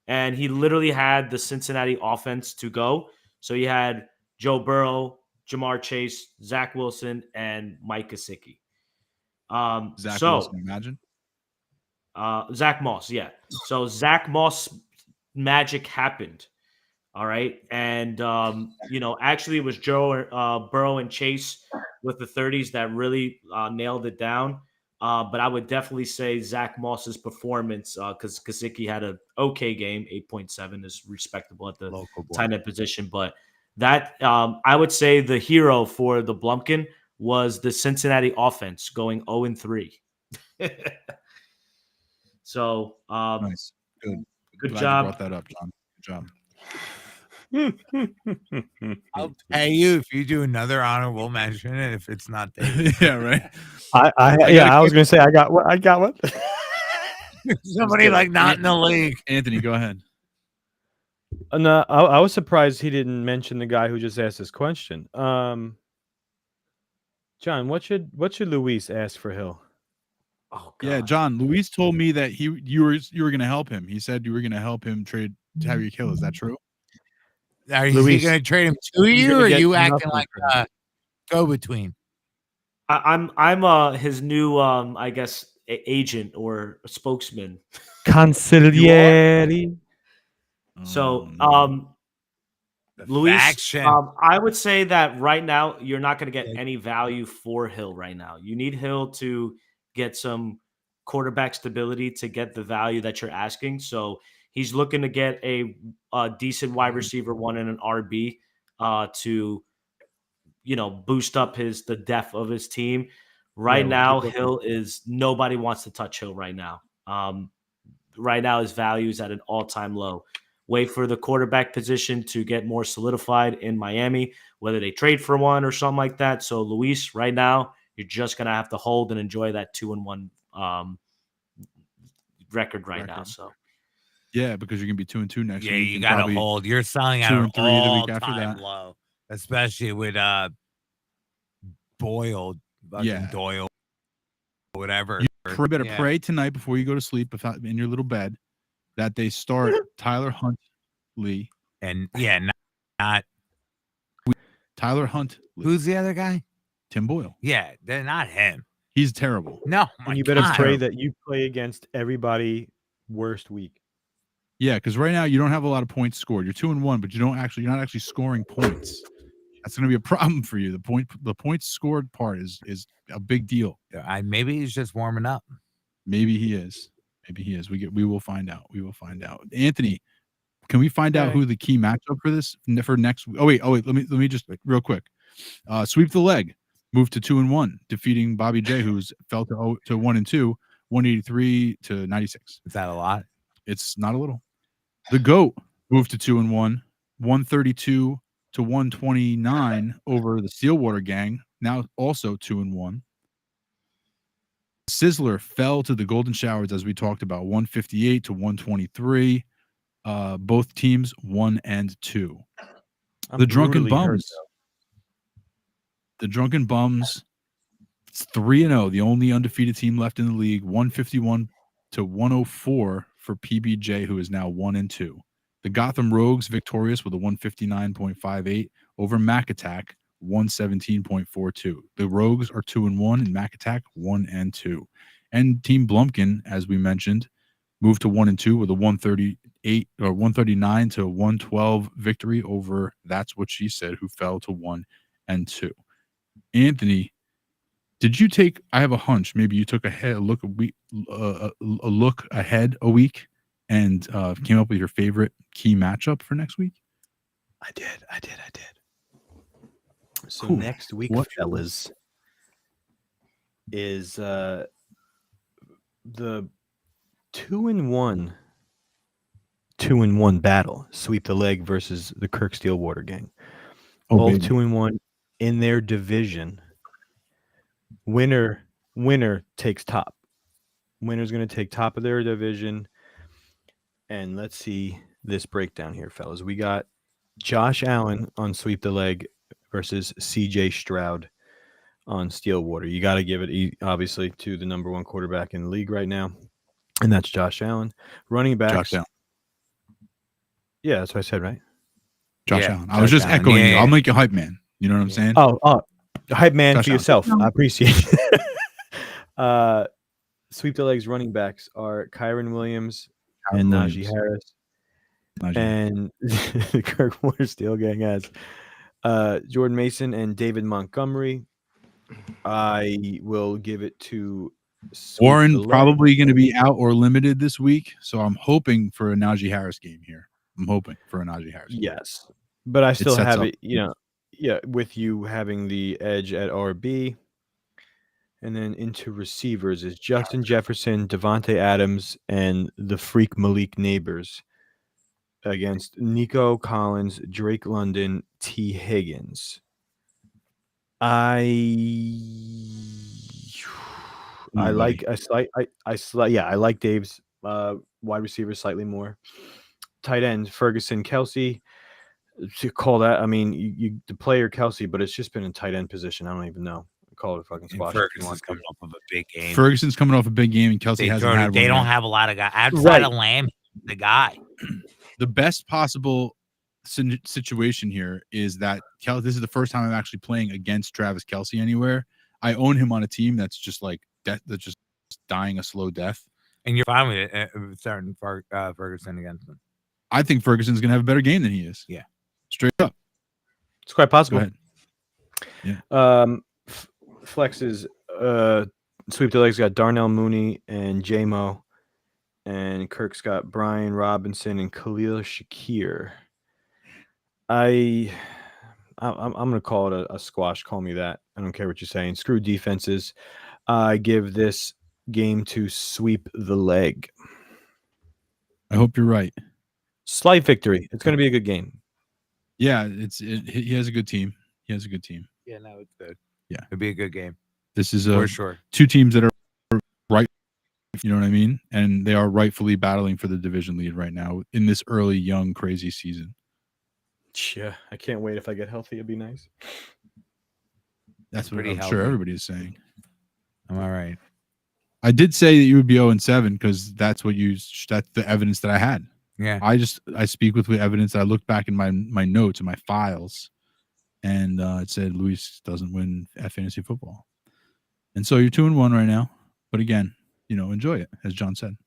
And he literally had the Cincinnati offense to go. So he had Joe Burrow, Jamar Chase, Zach Wilson, and Mike Gesicki. Wilson, imagine. Zach Moss, yeah. So Zach Moss magic happened. All right. And, actually it was Joe Burrow and Chase with the 30s that really nailed it down. But I would definitely say Zach Moss's performance, because Gesicki had an okay game, 8.7 is respectable at the tight end position. But that I would say the hero for the Blumpkin was the Cincinnati offense going 0-3. So nice. Good Glad job. You brought that up, John. Good job. I'll pay you if you do another honorable mention, and if it's not David. Yeah, right. I was gonna say I got what. Somebody like not in the league. Anthony, go ahead. No, I was surprised he didn't mention the guy who just asked this question. John, what should Luis ask for Hill? Oh, God. Yeah, John. Luis told me that you were going to help him. He said you were going to help him trade Tyreek Hill. Is that true? Are you going to trade him to you, or are you acting like a go-between? I'm his new I guess agent or spokesman. Consigliere. So The Luis, faction. I would say that right now you're not going to get any value for Hill right now. You need Hill to get some quarterback stability to get the value that you're asking. So he's looking to get a decent wide receiver one and an RB to boost up the depth of his team. Right now, Hill is nobody wants to touch Hill right now. Right now, his value is at an all-time low. Wait for the quarterback position to get more solidified in Miami, whether they trade for one or something like that. So, Luis, right now, you're just going to have to hold and enjoy that 2-1 record right now. So, yeah, because you're going to be 2-2 next week. Yeah, you got to hold. You're selling at an all-time low, especially with Boyle, Doyle, whatever. You better pray tonight before you go to sleep in your little bed that they start Tyler Huntley And yeah, not Tyler Hunt. who's the other guy? Tim Boyle. Yeah, they're not him. He's terrible. No, my And you better God. pray that you play against everybody worst week. Yeah, because right now you don't have a lot of points scored. You're 2-1, but you're not actually scoring points. That's going to be a problem for you. The points scored part is a big deal. Maybe he's just warming up. Maybe he is. We will find out. Anthony, can we find out who the key matchup for next week? Oh wait. Let me just real quick. Sweep the leg. Moved to 2-1, defeating Bobby J, who's fell to 1-2, 183 to 96. Is that a lot? It's not a little. The GOAT moved to 2-1, 132 to 129 over the Stillwater gang. Now also 2-1. Sizzler fell to the Golden Showers, as we talked about, 158 to 123. Both teams 1-2. The Drunken Bums. The Drunken Bums. It's 3-0, the only undefeated team left in the league. 151 to 104 for PBJ, who is now 1-2. The Gotham Rogues victorious with a 159.58 over Mac Attack, 117.42. The Rogues are 2-1 and Mac Attack 1-2. And Team Blumpkin, as we mentioned, moved to 1-2 with a 138 or 139 to 112 victory over That's What She Said, who fell to 1-2. Anthony, did you take? I have a hunch. Maybe you took a look ahead a week and came up with your favorite key matchup for next week. I did. So Cool. next week, fellas, is the 2-1 battle. Sweep the leg versus the Kirk Stillwater gang. Both 2-1 in their division. Winner takes top. Winner's going to take top of their division. And let's see this breakdown here, fellas. We got Josh Allen on Sweep the Leg versus CJ Stroud on Stillwater. You got to give it, obviously, to the number one quarterback in the league right now, and that's Josh Allen. Running backs. Josh Allen. Yeah, that's what I said, right? Josh Allen. I was just echoing you. I'll make you hype man. You know what I'm saying? Oh, hype man Josh for yourself. I appreciate it. Sweep the Legs running backs are Kyron Williams and Najee Harris. And the Kirk Warner Steel Gang has Jordan Mason and David Montgomery. I will give it to Warren, probably going to be out or limited this week, so I'm hoping for a Najee Harris game here. Yes, but I still have it, with you having the edge at RB. And then into receivers is Justin Jefferson, Devontae Adams, and the freak Malik Neighbors against Nico Collins, Drake London, T. Higgins. I like Dave's wide receiver slightly more. Tight end Ferguson, Kelsey. To call that, I mean, the player Kelsey, but it's just been in tight end position. I don't even know. Call it a fucking squash. Ferguson's coming off of a big game. Ferguson's coming off a big game, and Kelsey hasn't had one. They don't have a lot of guys outside of Lamb. The guy. The best possible situation here is that this is the first time I'm actually playing against Travis Kelsey anywhere. I own him on a team that's just like that's just dying a slow death. And you're fine with it starting Ferguson against him. I think Ferguson's gonna have a better game than he is. Yeah, straight up. It's quite possible. Go ahead. Yeah. Flex's Sweep the Legs got Darnell Mooney and J-Mo, and Kirk's got Brian Robinson and Khalil Shakir. I'm gonna call it a squash. Call me that. I don't care what you're saying. Screw defenses. I give this game to Sweep the Leg. I hope you're right. Slight victory. It's going to be a good game. Yeah, he has a good team. Yeah, no, it's good. Yeah, it'll be a good game. This is for sure. Two teams that are right. You know what I mean? And they are rightfully battling for the division lead right now in this early, young, crazy season. Yeah, I can't wait. If I get healthy, it'd be nice. That's what I'm sure everybody is saying. I'm all right. I did say that you would be 0-7 because that's the evidence that I had. Yeah. I speak with evidence. I looked back in my notes and my files, and it said Luis doesn't win at fantasy football. And so you're 2-1 right now. But again, enjoy it, as John said.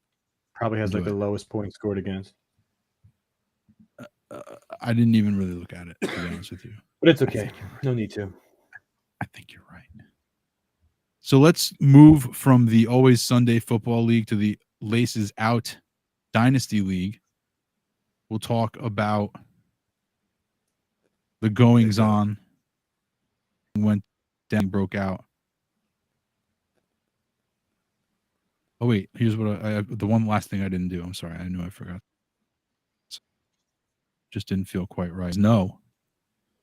Probably has Enjoy the it. lowest point scored against. I didn't even really look at it, to be honest with you. But it's okay. No need to. I think you're right. So let's move from the Always Sunday Football League to the Laces Out Dynasty League. We'll talk about the goings on when down broke out. Oh wait, here's what the one last thing I didn't do. I'm sorry, I knew I forgot. Just didn't feel quite right. No,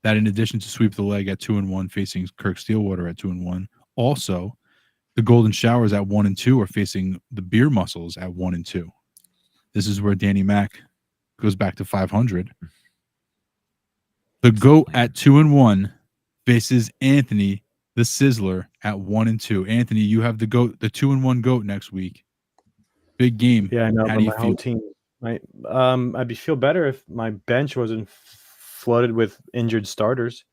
that in addition to Sweep the Leg at 2-1, facing Kirk Stillwater at 2-1, also the Golden Showers at 1-2 are facing the Beer Muscles at 1-2. This is where Danny Mac goes back to 500. The GOAT at 2-1 faces Anthony the Sizzler at 1-2. Anthony, you have the GOAT, the 2-1 GOAT next week. Big game. Yeah, I know. How But do you my whole feel? team, I'd feel better if my bench wasn't flooded with injured starters.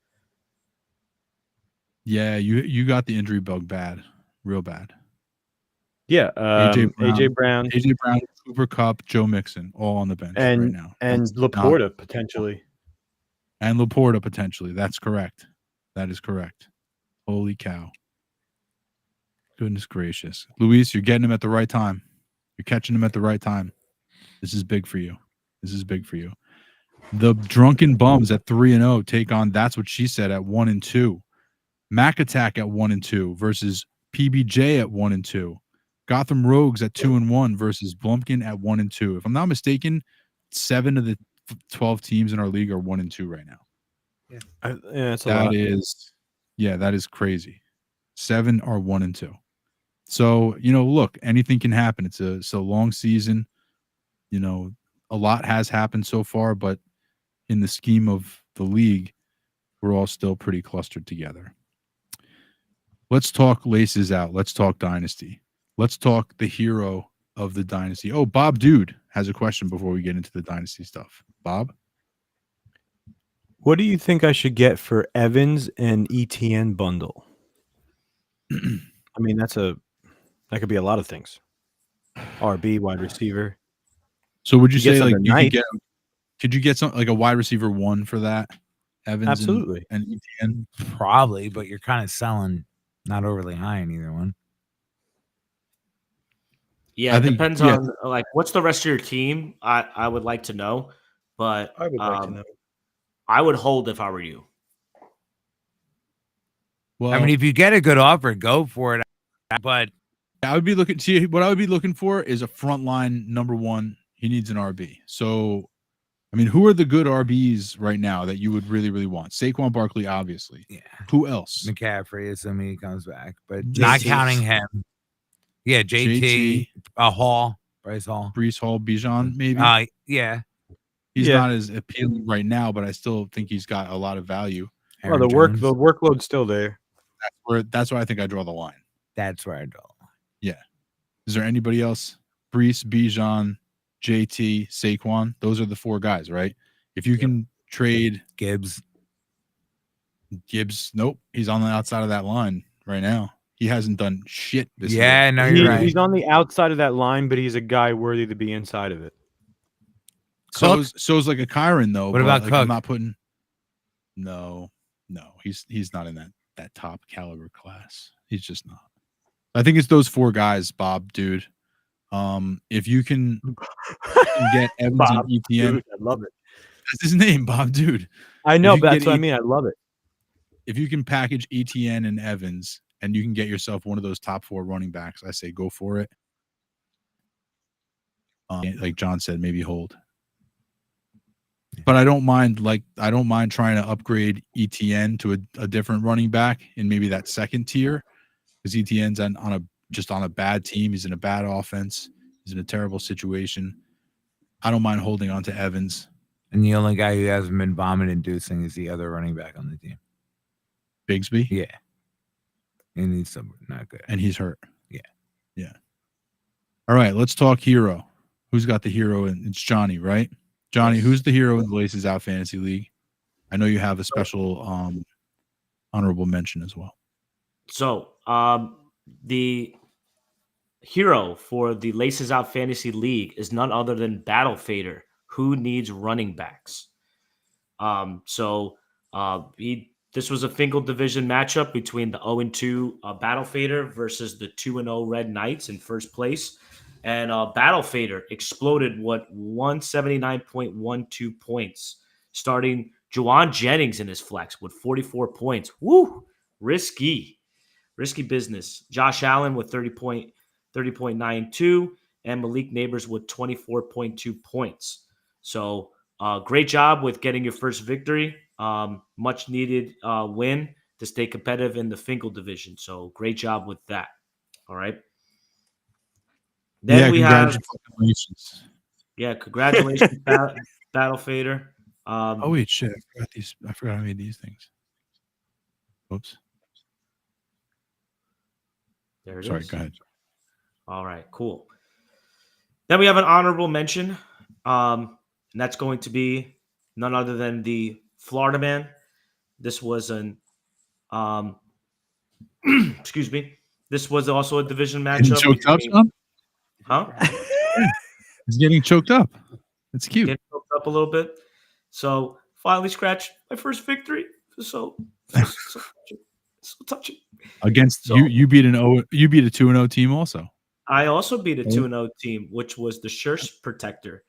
Yeah, you got the injury bug bad, real bad. Yeah, AJ Brown, Cooper Kupp, Joe Mixon, all on the bench right and now. Laporta potentially. And Laporta potentially. That's correct. That is correct. Holy cow. Goodness gracious. Luis, you're getting him at the right time. You're catching him at the right time. This is big for you. This is big for you. The Drunken Bums at 3-0 take on That's What She Said at 1-2. Mac Attack at 1-2 versus PBJ at 1-2. Gotham Rogues at 2-1 versus Blumpkin at 1-2. If I'm not mistaken, 7 of the 12 teams in our league are 1-2 right now. Yeah, it's a lot. That is crazy. 7 are 1-2. So, look, anything can happen. It's a long season. A lot has happened so far, but in the scheme of the league, we're all still pretty clustered together. Let's talk Laces Out. Let's talk Dynasty. Let's talk the hero of the Dynasty. Oh, Bob Dude has a question before we get into the Dynasty stuff. Bob? What do you think I should get for Evans and ETN bundle? I mean, that could be a lot of things. RB, wide receiver. So would you say like something could you get something like a wide receiver 1 for that? Evans Absolutely. and ETN? Probably, but you're kind of selling not overly high in either one. Yeah, it depends on like what's the rest of your team. I would like to know, but I would like to know. I would hold if I were you. Well, I mean, if you get a good offer, go for it. But I would be looking. See, what I would be looking for is a frontline number 1. He needs an RB. So, I mean, who are the good RBs right now that you would really, really want? Saquon Barkley, obviously. yeah, Who else? McCaffrey, assuming he comes back, but JT. not counting him. Yeah, JT, Hall, Bryce Hall, Brees Hall, Bijan, maybe. Yeah, He's not as appealing right now, but I still think he's got a lot of value. Aaron the Jones. workload's still there. That's where I think I draw the line. That's where I draw. Yeah. Is there anybody else? Brees, Bijan, JT, Saquon. Those are the 4 guys, right? If you can trade Gibbs, nope. He's on the outside of that line right now. He hasn't done shit this year. Yeah, no, you're right. He's on the outside of that line, but he's a guy worthy to be inside of it. So's like a Kyron though. What about like, Cook? I'm not putting. No, he's not in that top caliber class. He's just not. I think it's those 4 guys, Bob, dude. If you can get Evans Bob, and ETN, dude, I love it. That's his name, Bob, dude. I know, but that's what I mean. I love it. If you can package ETN and Evans, and you can get yourself one of those top 4 running backs, I say go for it. Like John said, maybe hold. But I don't mind trying to upgrade ETN to a different running back in maybe that second tier, because ETN's on a bad team. He's in a bad offense. He's in a terrible situation. I don't mind holding on to Evans. And the only guy who hasn't been vomit inducing is the other running back on the team. Bigsby? Yeah. And he's not good. And he's hurt. Yeah. Yeah. All right, let's talk hero. Who's got the hero? And it's Johnny, right? Johnny, Yes. who's the hero in the Laces Out Fantasy League? I know you have a special honorable mention as well. So, the hero for the Laces Out Fantasy League is none other than Battle Fader, who needs running backs. This was a Finkel division matchup between the 0-2 Battle Fader versus the 2-0 Red Knights in first place. And Battle Fader exploded 179.12 points, starting Juwan Jennings in his flex with 44 points. Woo! Risky business. Josh Allen with 30.92 and Malik Neighbors with 24.2 points. So great job with getting your first victory. Much needed win to stay competitive in the Finkel division. So great job with that. All right. Then we have congratulations. Congratulations, Battle Fader. Oh wait, shit! I forgot I made these things. Oops. There it Sorry, is. go ahead. All right, cool. Then we have an honorable mention, and that's going to be none other than the Florida Man. This was excuse me. This was also a division Getting matchup. choked up, Sean? Huh? He's getting choked up. It's cute. Getting choked up a little bit. So finally scratched my first victory. So touching. Against you beat a 2-0 team also. I also beat a 2-0 team, which was the Schurz Protector.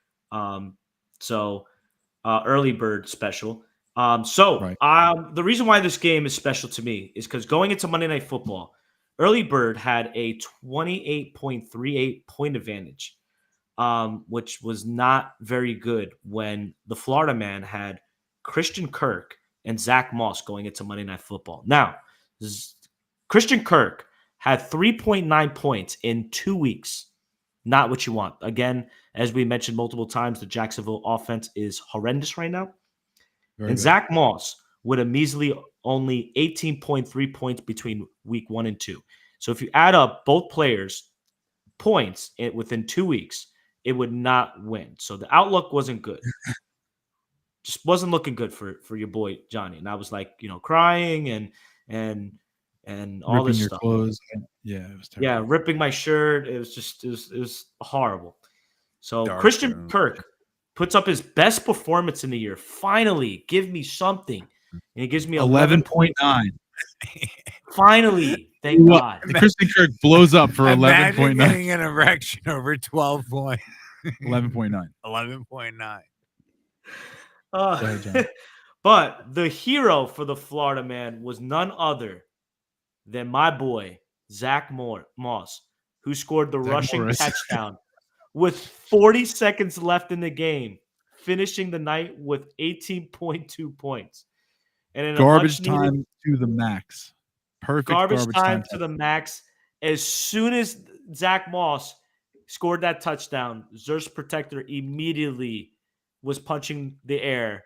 Early bird special. The reason why this game is special to me is because going into Monday Night Football, Early Bird had a 28.38 point advantage, which was not very good when the Florida Man had Christian Kirk and Zach Moss going into Monday Night Football. Now, Christian Kirk had 3.9 points in 2 weeks. Not what you want. Again, as we mentioned multiple times, the Jacksonville offense is horrendous right now. Very bad. Zach Moss with a measly only 18.3 points between week 1 and 2. So if you add up both players' points within 2 weeks, it would not win. So the outlook wasn't good. Just wasn't looking good for your boy Johnny. And I was like, crying and all Ripping this your stuff. clothes. Yeah, it was terrible. Yeah, ripping my shirt. It was horrible. So Dark Christian room. Kirk puts up his best performance in the year. Finally, give me something. And he gives me 11.9. Finally, thank God. Christian Kirk blows up for Imagine 11.9. getting an erection over 12 points. 11.9. 11.9. ahead, John. But the hero for the Florida Man was none other than my boy, Zach Moss, who scored the rushing Morris. touchdown with 40 seconds left in the game, finishing the night with 18.2 points. And in Garbage a much-needed time to the max. Perfect garbage time to the max. As soon as Zach Moss scored that touchdown, Zer's Protector immediately was punching the air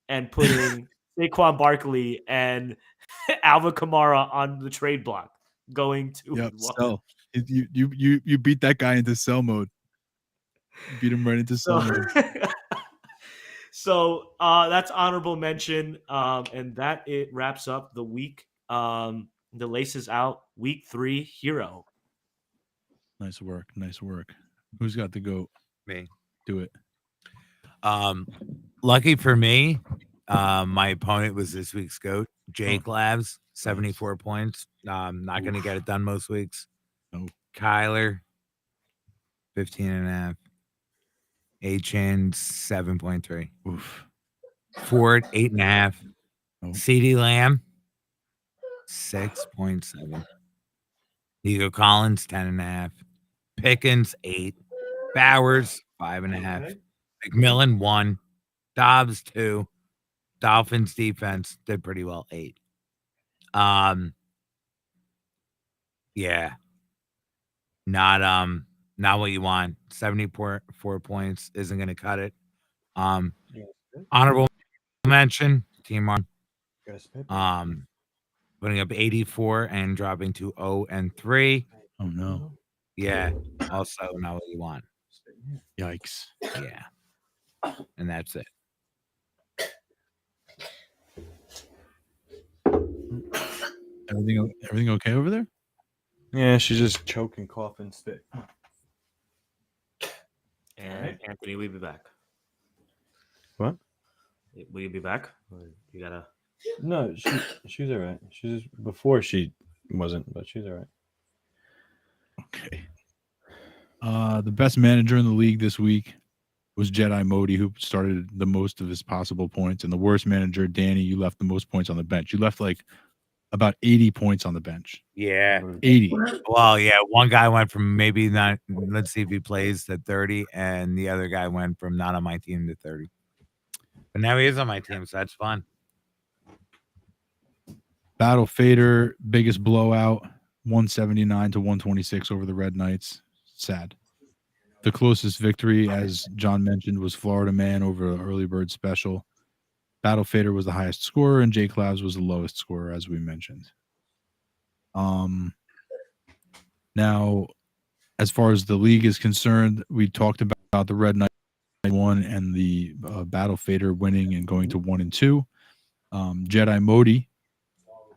and putting Saquon Barkley and Alvin Kamara on the trade block, going to Yep, sell. You beat that guy into sell mode. You beat him right into sell mode. So that's honorable mention, and that it wraps up the week. The Laces Out week 3 hero. Nice work. Who's got the goat? Me. Do it. Lucky for me, my opponent was this week's goat, Jake Labs, 74 points. Not going to get it done most weeks. No. Kyler, 15.5. A-Chan, 7.3. Oof. Ford, 8.5. Oh. CD Lamb, 6.7. Nico Collins, 10.5. Pickens, 8. Bowers, 5.5. McMillan, 1. Dobbs, 2. Dolphins defense did pretty well, 8. Yeah. Not what you want. 74 points isn't going to cut it. Honorable mention, Team on. Putting up 84 and dropping to 0-3. Oh no. Yeah. Also not what you want. Yikes. Yeah. And that's it. Everything okay over there? Yeah, she's just choking, coughing, spit. And Alright. Anthony, we'll be back. What? Will you be back? Or you gotta. No, she's all right. She's before she wasn't, but she's all right. Okay. The best manager in the league this week was Jedi Modi, who started the most of his possible points. And the worst manager, Danny, you left the most points on the bench. You left like about 80 points on the bench. Yeah. 80. Well, yeah. One guy went from maybe not, let's see if he plays, to 30, and the other guy went from not on my team to 30. But now he is on my team, so that's fun. Battle Fader, biggest blowout, 179 to 126 over the Red Knights. Sad. The closest victory, as John mentioned, was Florida Man over Early Bird Special. Battle Fader was the highest scorer, and Jay Clavs was the lowest scorer, as we mentioned. Now, as far as the league is concerned, we talked about the Red Knight 1 and the Battle Fader winning and going to 1 and 2. Jedi Modi,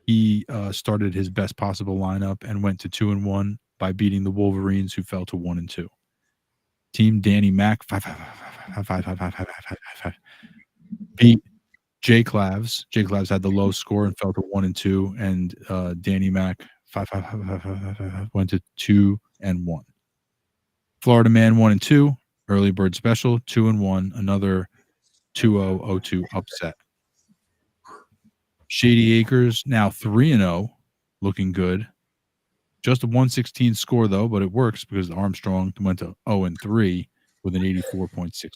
he started his best possible lineup and went to 2 and 1 by beating the Wolverines, who fell to 1 and 2. Team Danny Mac beat Jay Clavs. Jay Clavs had the low score and fell to 1 and 2, and Danny Mac went to 2 and 1. Florida Man 1 and 2. Early Bird Special 2 and 1. Another 2-0-0-2 upset. Shady Acres now 3 and 0, looking good. Just a 116 score though, but it works because Armstrong went to 0 and 3 with an 84.62.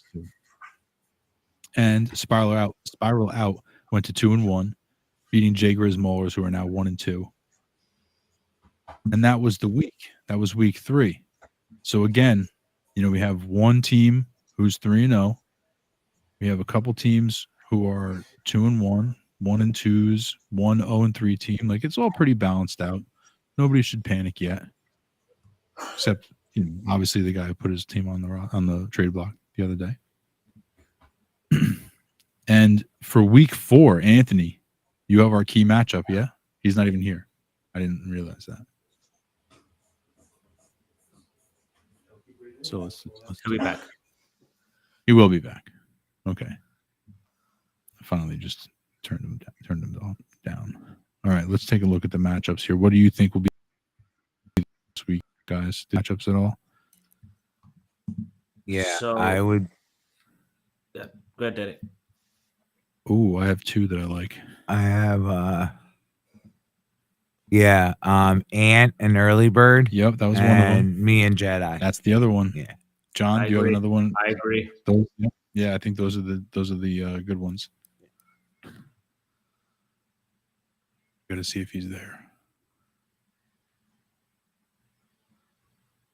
And Spiral Out went to 2 and 1, beating Jay Grizz Maulers, who are now 1 and 2. And that was the week. That was week 3. So again, we have one team who's 3 and 0. We have a couple teams who are 2 and 1, 1 and 2s, 1 0 and 3 team. Like, it's all pretty balanced out. Nobody should panic yet, except obviously the guy who put his team on the trade block the other day. And for week 4, Anthony, you have our key matchup. Yeah, he's not even here. I didn't realize that. So let's He'll be back. He will be back. Okay. I finally just turned him down. All right, let's take a look at the matchups here. What do you think will be this week, guys? The matchups at all? Yeah, So- I would. Yeah, go ahead, Danny. Ooh, I have 2 that I like. I have Ant and Early Bird. Yep, that was one of them. And me and Jedi. That's the other one. Yeah. John, I do you have agree. another one? I agree. Yeah, I think those are the good ones. Got to see if he's there.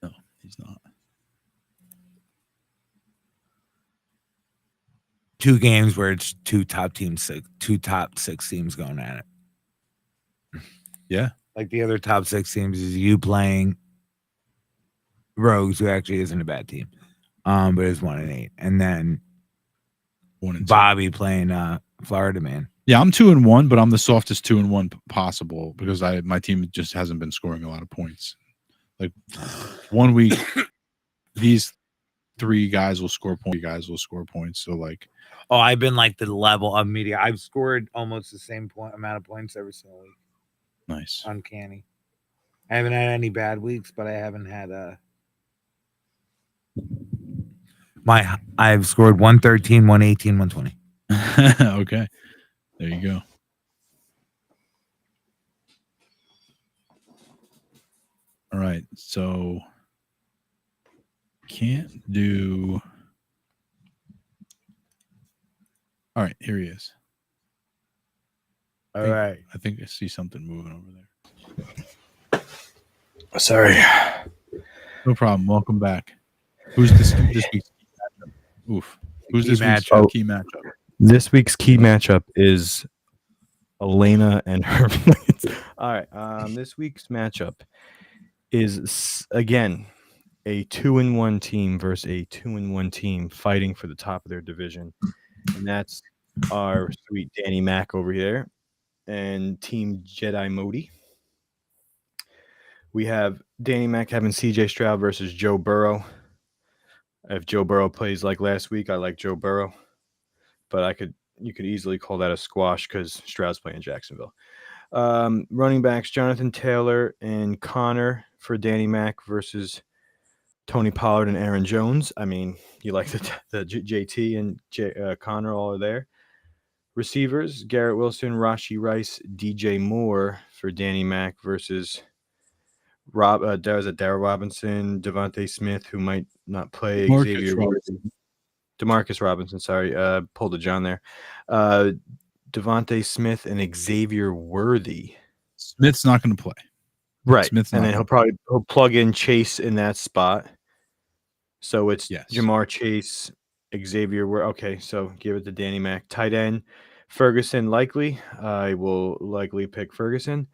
No, he's not. 2 games where it's 2 top 6 teams going at it. Yeah. Like the other top 6 teams is you playing Rogues, who actually isn't a bad team, but is 1 and 8, and then 1 and 2. Bobby playing Florida Man. Yeah, I'm 2 and 1, but I'm the softest 2 and 1 possible because my team just hasn't been scoring a lot of points. Like 1 week, these 3 guys will score points. 3 guys will score points. So like, Oh, I've been like the level of media. I've scored almost the same amount of points every single week. nice. Uncanny. I haven't had any bad weeks, but I haven't had I've scored 113, 118, 120. Okay, there you go. All right, so can't do. All right, here he is. All right. I think I see something moving over there. Sorry. No problem. Welcome back. Who's this week's key matchup? Oof. Who's Key this week's matchup. key matchup? This week's key matchup is Elena and her. All right. This week's matchup is again a 2-1 team versus a 2-1 team fighting for the top of their division. And that's our sweet Danny Mac over here and Team Jedi Modi. We have Danny Mac having CJ Stroud versus Joe Burrow. If Joe Burrow plays like last week, I like Joe Burrow. But you could easily call that a squash because Stroud's playing Jacksonville. Running backs Jonathan Taylor and Connor for Danny Mac versus Tony Pollard and Aaron Jones. I mean, you like the JT and Connor all are there. Receivers Garrett Wilson, Rashee Rice, DJ Moore for Danny Mac versus Darrell Robinson, Devontae Smith, who might not play. Xavier Worthy. Demarcus Robinson, sorry, pulled a John there. Devontae Smith and Xavier Worthy. Smith's not going to play. Right. Smith's and not then he'll plug in Chase in that spot. So it's Jamar Chase, Xavier. Okay, so give it to Danny Mac. Tight end, Ferguson likely. I will likely pick Ferguson.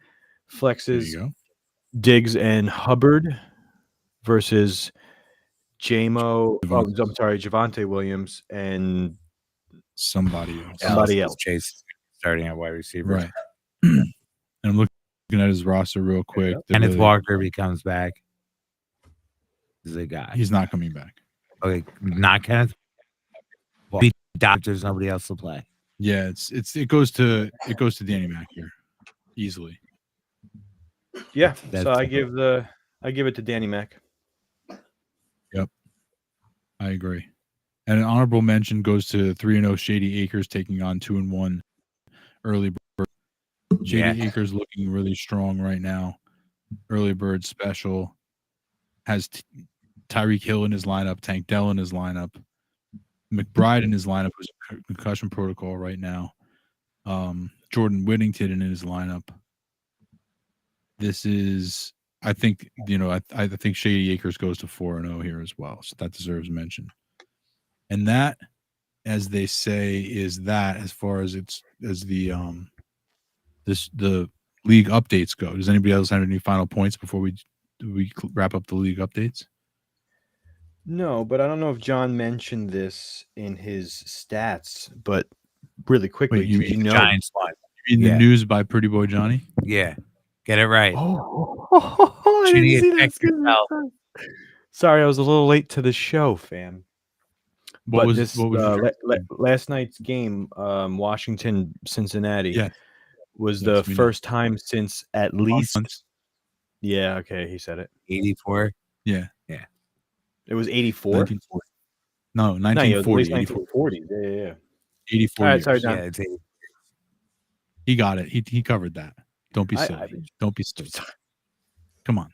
Flexes, Diggs and Hubbard versus Javonte Williams and somebody else. Chase starting at wide receiver. Right. And I'm looking at his roster real quick. And if Walker comes back, is a guy. He's not coming back. Okay, not Kenneth. There's nobody else to play. Yeah, it goes to Danny Mac here easily. Yeah, so I give it to Danny Mac. Yep, I agree. And an honorable mention goes to 3-0 Shady Acres taking on 2-1 Early Bird. Shady Acres looking really strong right now. Early Bird special has Tyreek Hill in his lineup, Tank Dell in his lineup, McBride in his lineup, who's in concussion protocol right now. Jordan Whittington in his lineup. This is, I think, I think Shady Acres goes to 4-0 here as well, so that deserves mention. And that, as they say, is that as far as the league updates go. Does anybody else have any final points before we wrap up the league updates? No, but I don't know if John mentioned this in his stats, but really quickly, Wait, you mean Giants line? You mean the news by Pretty Boy Johnny? Yeah, get it right. I didn't see that. Sorry, I was a little late to the show, fam. What was last night's game, Washington Cincinnati, was the first time since at least. Yeah, okay, he said it. 84. Yeah. It was 84. 1940. No, 1940. 1940. Yeah. 84. All right, sorry, John. Yeah, it's 80. He got it. He covered that. Don't be silly. Don't be silly. Come on.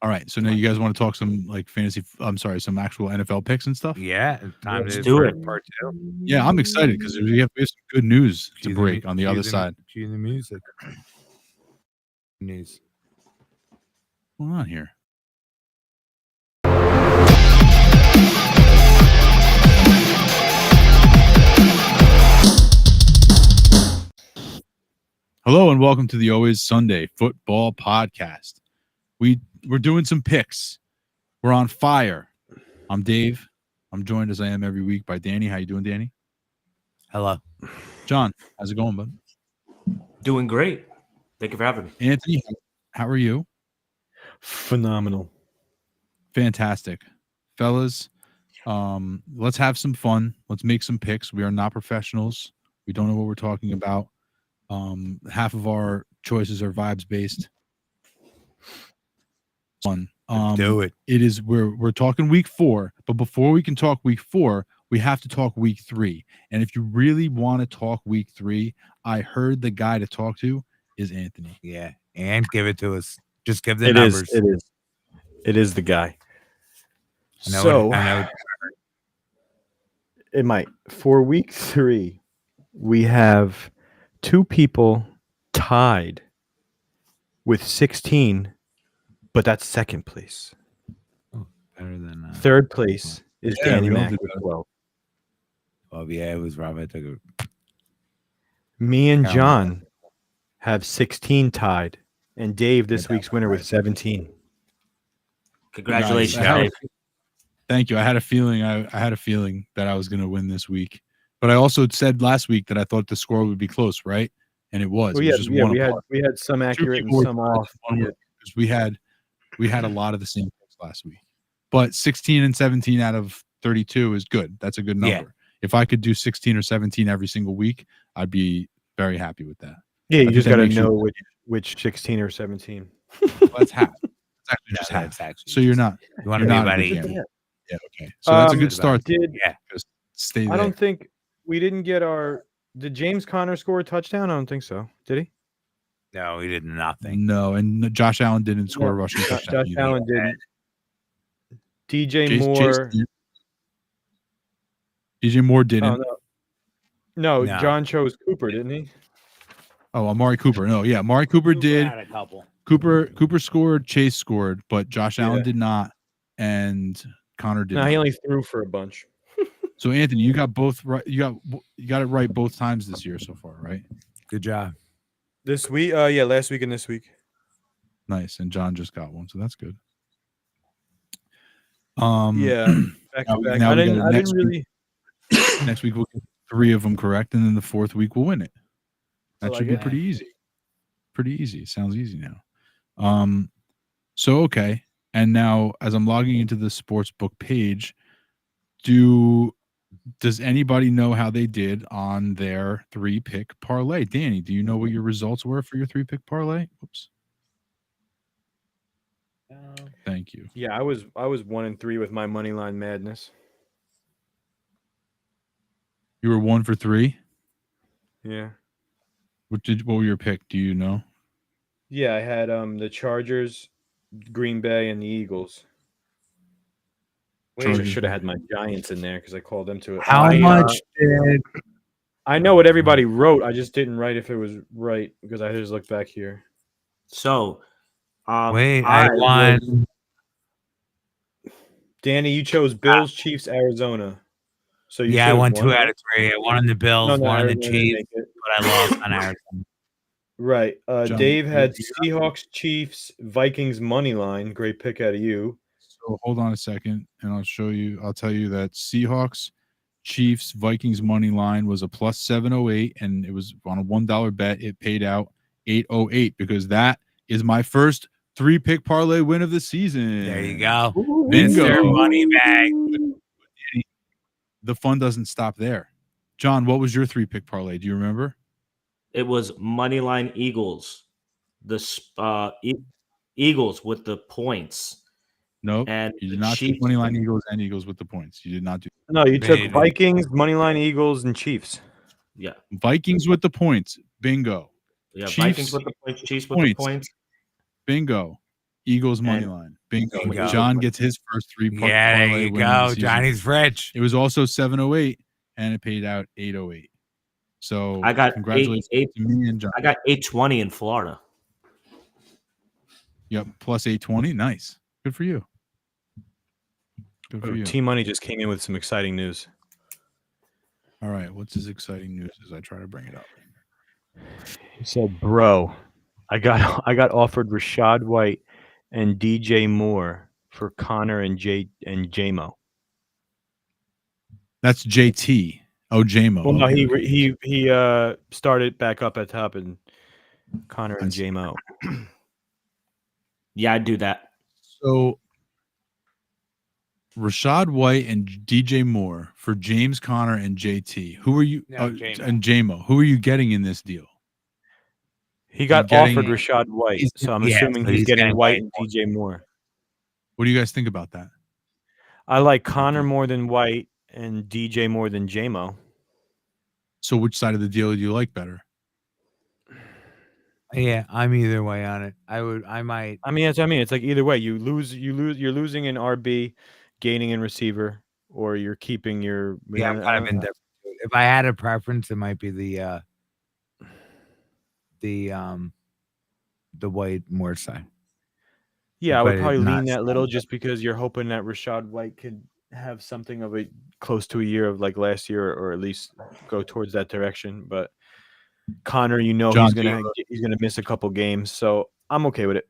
All right. So now you guys want to talk some fantasy? I'm sorry, some actual NFL picks and stuff. Yeah, time to do it. Part 2. Yeah, I'm excited because we have some good news to break on the other side. Cue the music. News. What's going on here? Hello and welcome to the Always Sunday Football Podcast. We're doing some picks. We're on fire. I'm Dave. I'm joined as I am every week by Danny. How you doing, Danny? Hello. John, how's it going, bud? Doing great. Thank you for having me. Anthony, how are you? Phenomenal. Fantastic. Fellas, let's have some fun. Let's make some picks. We are not professionals. We don't know what we're talking about. Half of our choices are vibes based. Fun. Do it. It is we're talking week 4, but before we can talk week 4, we have to talk week 3. And if you really want to talk week 3, I heard the guy to talk to is Anthony. Yeah, and give it to us. Just give the numbers. It is the guy. I know. It might. For week 3, we have 2 people tied with 16, but that's second place. Better than third place is Danny Mac with 12. Oh yeah, it was Rob. I took it. Me and John have 16 tied, and Dave this week's winner with 17. Congratulations, Nice. Dave. Thank you. I had a feeling. I had a feeling that I was going to win this week, but I also said last week that I thought the score would be close, right? And it was. Well, It was just one apart. we had some accurate and people were some correct, off. one were- because we had a lot of the same picks last week. But 16 and 17 out of 32 is good. That's a good number. Yeah. If I could do 16 or 17 every single week, I'd be very happy with that. Yeah, I you think just that got to makes you- know which 16 or 17. Well, that's half. It's actually just No, half. that's actually So you're not. You want to You're be not a about big 80. fan. Yeah. Okay. So that's a good Um, start. Did Yeah. Just stay there. I don't think we didn't get our. Did James Conner score a touchdown? I don't think so. Did he? No, he did nothing. No, and Josh Allen didn't score a No, rushing touchdown. Josh either. Allen didn't. DJ Chase Moore. did. DJ Moore didn't. Oh no. No. John chose Cooper, didn't he? Oh, Amari Cooper. No, yeah, Amari Cooper did. Had a couple. Cooper scored. Chase scored, but Josh Allen Yeah. did not, and Connor did. No, not. he only threw for a bunch. So Anthony, you got both right. You got it right both times this year so far, right? Good job. This week, yeah, last week and this week. Nice, and John just got one, so that's good. Yeah, back now to we- back. now I we didn't got it next really. next week we'll get 3 of them correct, and then the 4th week we'll win it. That I should like be it. pretty easy. Pretty easy. It sounds easy now. So okay, and now as I'm logging into the sportsbook page, does anybody know how they did on their 3-pick parlay? Danny, do you know what your results were for your 3-pick parlay? Oops. Thank you. Yeah, I was 1-3 with my money line madness. You were 1 for 3. Yeah. What were your pick? Do you know? Yeah, I had the Chargers, Green Bay, and the Eagles. I Chargers. should have had my Giants in there because I called them to it. How much did I know what everybody wrote. I just didn't write if it was right because I just looked back here. So, wait? I won. Danny, you chose Bills, Chiefs, Arizona. So you Yeah, I chose won one 2 of out them? of 3. I won on the Bills, one on the Arizona didn't Chiefs, make it. but I lost on Arizona. Right. John, Dave had you- Seahawks, Chiefs, Vikings money line. Great pick out of you. So hold on a second, and I'll tell you that Seahawks, Chiefs, Vikings money line was a plus 708, and it was on a $1 bet. It paid out 808 because that is my first 3-pick parlay win of the season. There you go. Bingo. Mr. Moneybag. The fun doesn't stop there. John, what was your 3-pick parlay? Do you remember? it was Moneyline Eagles. Eagles with the points. Nope. And You did the not take Chiefs- money line Eagles and Eagles with the points. You did not do No, you took Maybe. Vikings, money line, Eagles, and Chiefs. Yeah. Vikings with the points. Bingo. Yeah. Chiefs- Vikings with the points. Chiefs with points. the points. Bingo. Eagles money And- line. Bingo. Bingo. John gets his first 3-pick Yeah, there parlay you win of the go. season. Johnny's rich. It was also 708, and it paid out 808. So I got congratulations eight- to me and John. I got 820 in Florida. Yep, plus 820. Nice. Good for you. Good for you. Team Money just came in with some exciting news. All right. What's this exciting news as I try to bring it up? He said, "Bro, I got offered Rashad White and DJ Moore for Connor and JMO." That's JT. Oh, JMO. Well, no, Okay, he okay. he started back up at top and Connor and I see. JMO. Yeah, I'd do that. So Rashad White and DJ Moore for James Conner and JT. Who are you? No, JMO. And JMO. Who are you getting in this deal? He got getting- offered Rashad White, so I'm Yeah, assuming so he's he's getting getting White White and DJ Moore. What do you guys think about that? I like Connor more than White and DJ more than JMO. So which side of the deal do you like better? Yeah, I'm either way on it. I might. I mean, that's what I mean. It's like either way, you're losing an RB, gaining in receiver, or you're keeping your. Yeah, I'm kind of indifferent. If I had a preference, it might be the White Moore side. Yeah, I would but probably not lean that little strong. just because you're hoping that Rashad White could have something of a close to a year of like last year, or at least go towards that direction. But Connor, John, he's gonna miss a couple games, so I'm okay with it.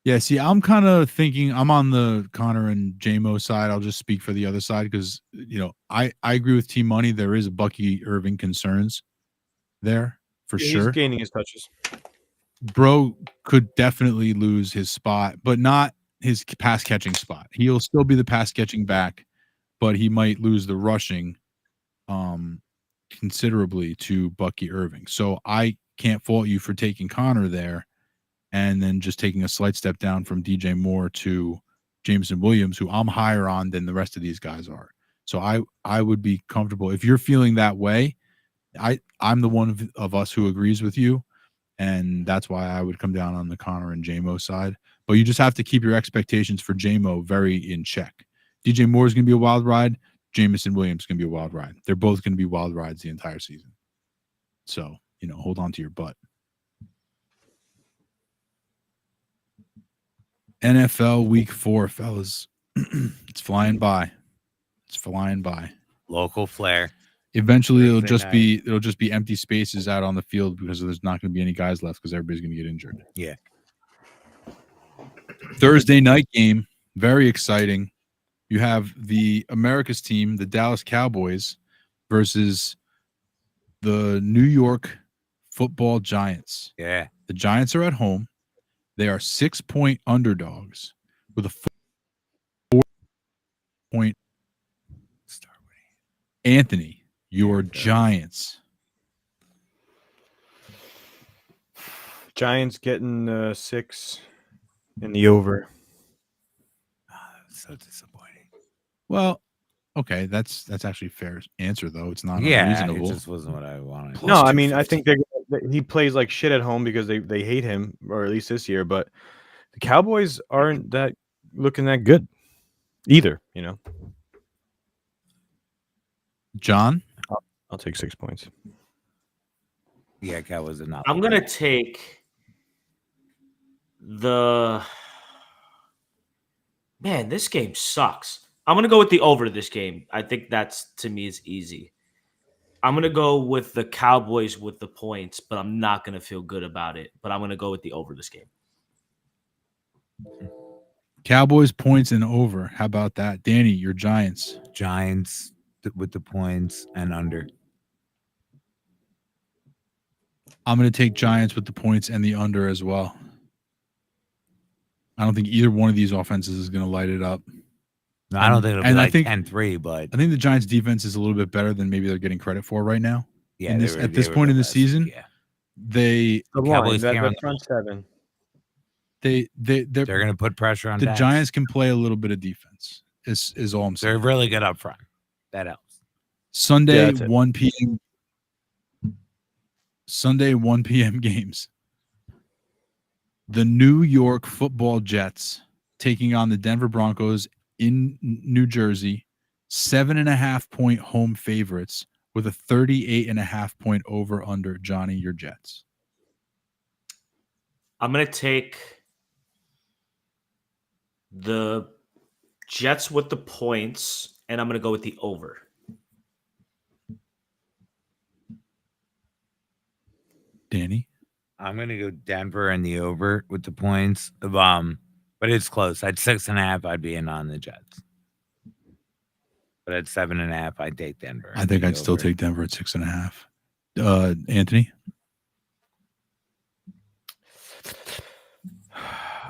Yeah, see, I'm kind of thinking I'm on the Connor and JMO side. I'll just speak for the other side because I agree with Team Money. There is Bucky Irving concerns there for Yeah, he's sure. gaining his touches. Bro could definitely lose his spot, but not his pass catching spot. He'll still be the pass catching back, but he might lose the rushing considerably to Bucky Irving. So I can't fault you for taking Connor there and then just taking a slight step down from DJ Moore to Jameson Williams, who I'm higher on than the rest of these guys are. So I would be comfortable if you're feeling that way. I'm the one of us who agrees with you, and that's why I would come down on the Connor and JMO side. But you just have to keep your expectations for JMO very in check. DJ Moore is going to be a wild ride. Jameson Williams is going to be a wild ride. They're both going to be wild rides the entire season. So, hold on to your butt. NFL Week 4, fellas. It's flying by. It's flying by. Local flair. Eventually, Thursday it'll just be empty spaces out on the field because there's not going to be any guys left because everybody's going to get injured. Yeah. Thursday night game, very exciting. You have the America's team, the Dallas Cowboys, versus the New York Football Giants. Yeah. The Giants are at home. They are 6-point underdogs with a 4-point. Anthony, your Giants. Giants getting 6 in the over. So disappointing. Well, okay, that's actually a fair answer though. It's not Yeah, unreasonable. it just wasn't what I wanted. Plus No, I mean, I 250. think he plays like shit at home because they hate him, or at least this year. But the Cowboys aren't that looking that good either. John, I'll take 6 points. Yeah, Cowboys are not. I'm going to take Man, this game sucks. I'm going to go with the over this game. I think that's, to me, is easy. I'm going to go with the Cowboys with the points, but I'm not going to feel good about it. But I'm going to go with the over this game. Cowboys points and over. How about that? Danny, your Giants. Giants with the points and under. I'm going to take Giants with the points and the under as well. I don't think either one of these offenses is going to light it up. No, I don't think it'll be like 10-3, but I think the Giants' defense is a little bit better than maybe they're getting credit for right now. yeah, At this point in the season, yeah, they The Cowboys line, can't that front seven. they're going to put pressure on the Dax. Giants can play a little bit of defense. Is all I'm saying. They're really good up front. That helps. Sunday, that's it. 1 p.m. Sunday, 1 p.m. games. The New York Football Jets taking on the Denver Broncos in New Jersey, 7.5-point home favorites with a 38.5-point over under. Johnny, your Jets. I'm going to take the Jets with the points, and I'm going to go with the over. Danny? I'm going to go Denver and the over with the points. But it's close. At 6.5, I'd be in on the Jets. But at 7.5, I'd take Denver. I think I'd still take Denver at 6.5. Anthony?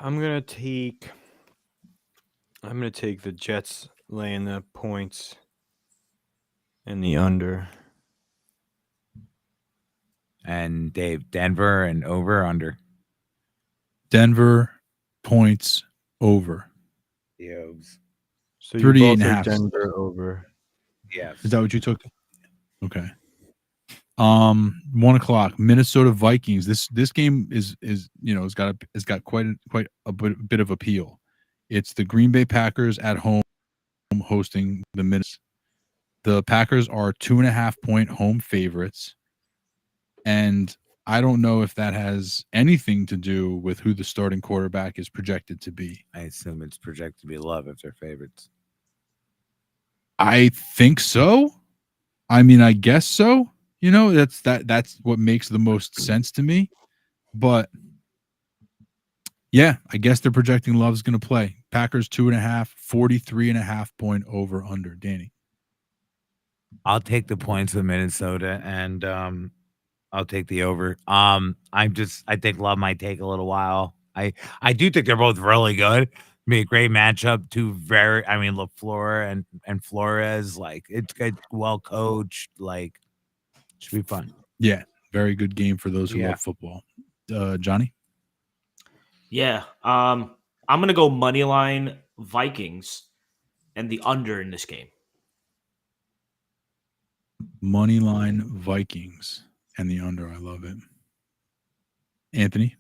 I'm gonna take the Jets laying the points and the under. And Dave, Denver and over under. Denver points over. The Oves. So you 38 both and a take half. Denver over. Yes. Is that what you took? Okay. 1 o'clock. Minnesota Vikings. This game is it's got quite a bit of appeal. It's the Green Bay Packers at home hosting the Minnesota. The Packers are 2.5-point home favorites, and I don't know if that has anything to do with who the starting quarterback is projected to be. I assume it's projected to be Love if they're favorites. I think so. I mean, I guess so. That's what makes the most sense to me. But Yeah, I guess they're projecting Love's going to play. Packers 2.5, 43.5 over under. Danny. I'll take the points with Minnesota, and I'll take the over. I think Love might take a little while. I do think they're both really good. Be a great matchup. LaFleur and Flores, like it's good, well coached. Like should be fun. Yeah, very good game for those who love football. Johnny? Yeah. I'm going to go moneyline Vikings and the under in this game. Moneyline Vikings and the under. I love it. Anthony?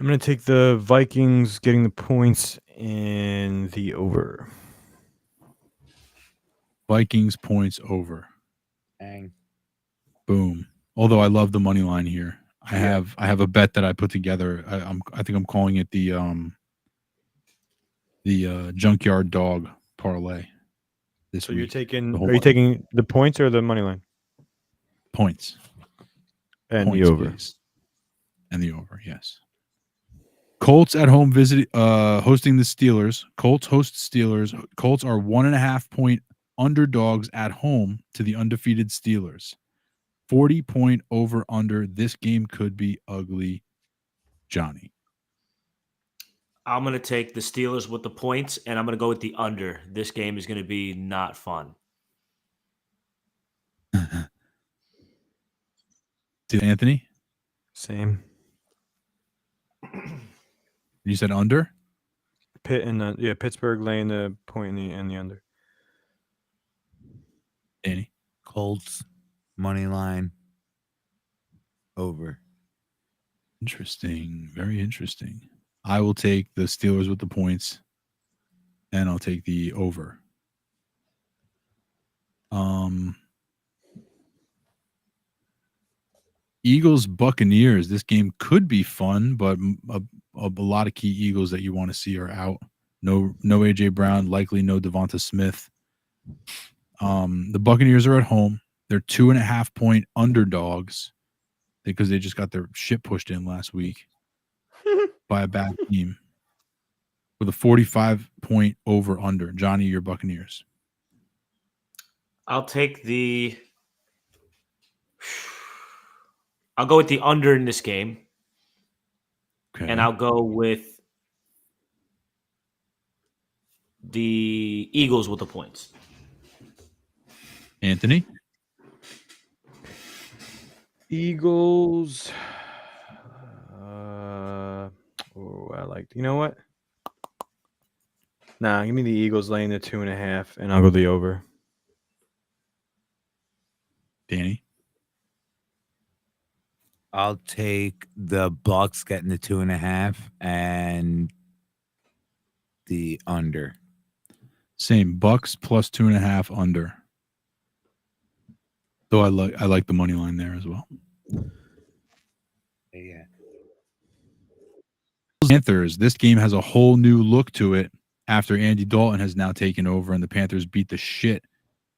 I'm going to take the Vikings getting the points and the over. Vikings points over. Dang. Boom. Although I love the money line here. I have a bet that I put together. I think I'm calling it the junkyard dog parlay. So you're taking are you taking the points or the money line? Points. And points, the over. Please. And the over, yes. Colts at home hosting the Steelers. Colts host Steelers. Colts are 1.5 point underdogs at home to the undefeated Steelers. 40-point over under. This game could be ugly. Johnny. I'm going to take the Steelers with the points, and I'm going to go with the under. This game is going to be not fun. Anthony? Same. You said under? Pittsburgh laying the point and the under. Danny? Colts money line over. Interesting. Very interesting. I will take the Steelers with the points, and I'll take the over. Eagles Buccaneers. This game could be fun, but a lot of key Eagles that you want to see are out. No AJ Brown, likely no Devonta Smith. The Buccaneers are at home. They're 2.5 point underdogs because they just got their shit pushed in last week by a bad team with a 45-point over under. Johnny, your Buccaneers. I'll go with the under in this game. Okay. And I'll go with the Eagles with the points. Anthony? Eagles. I like. You know what? Nah, give me the Eagles laying the 2.5, and I'll go the over. Danny? I'll take the Bucks getting the 2.5 and the under. Same. Bucks plus 2.5 under. Though I like the money line there as well. Yeah. Panthers. This game has a whole new look to it after Andy Dalton has now taken over, and the Panthers beat the shit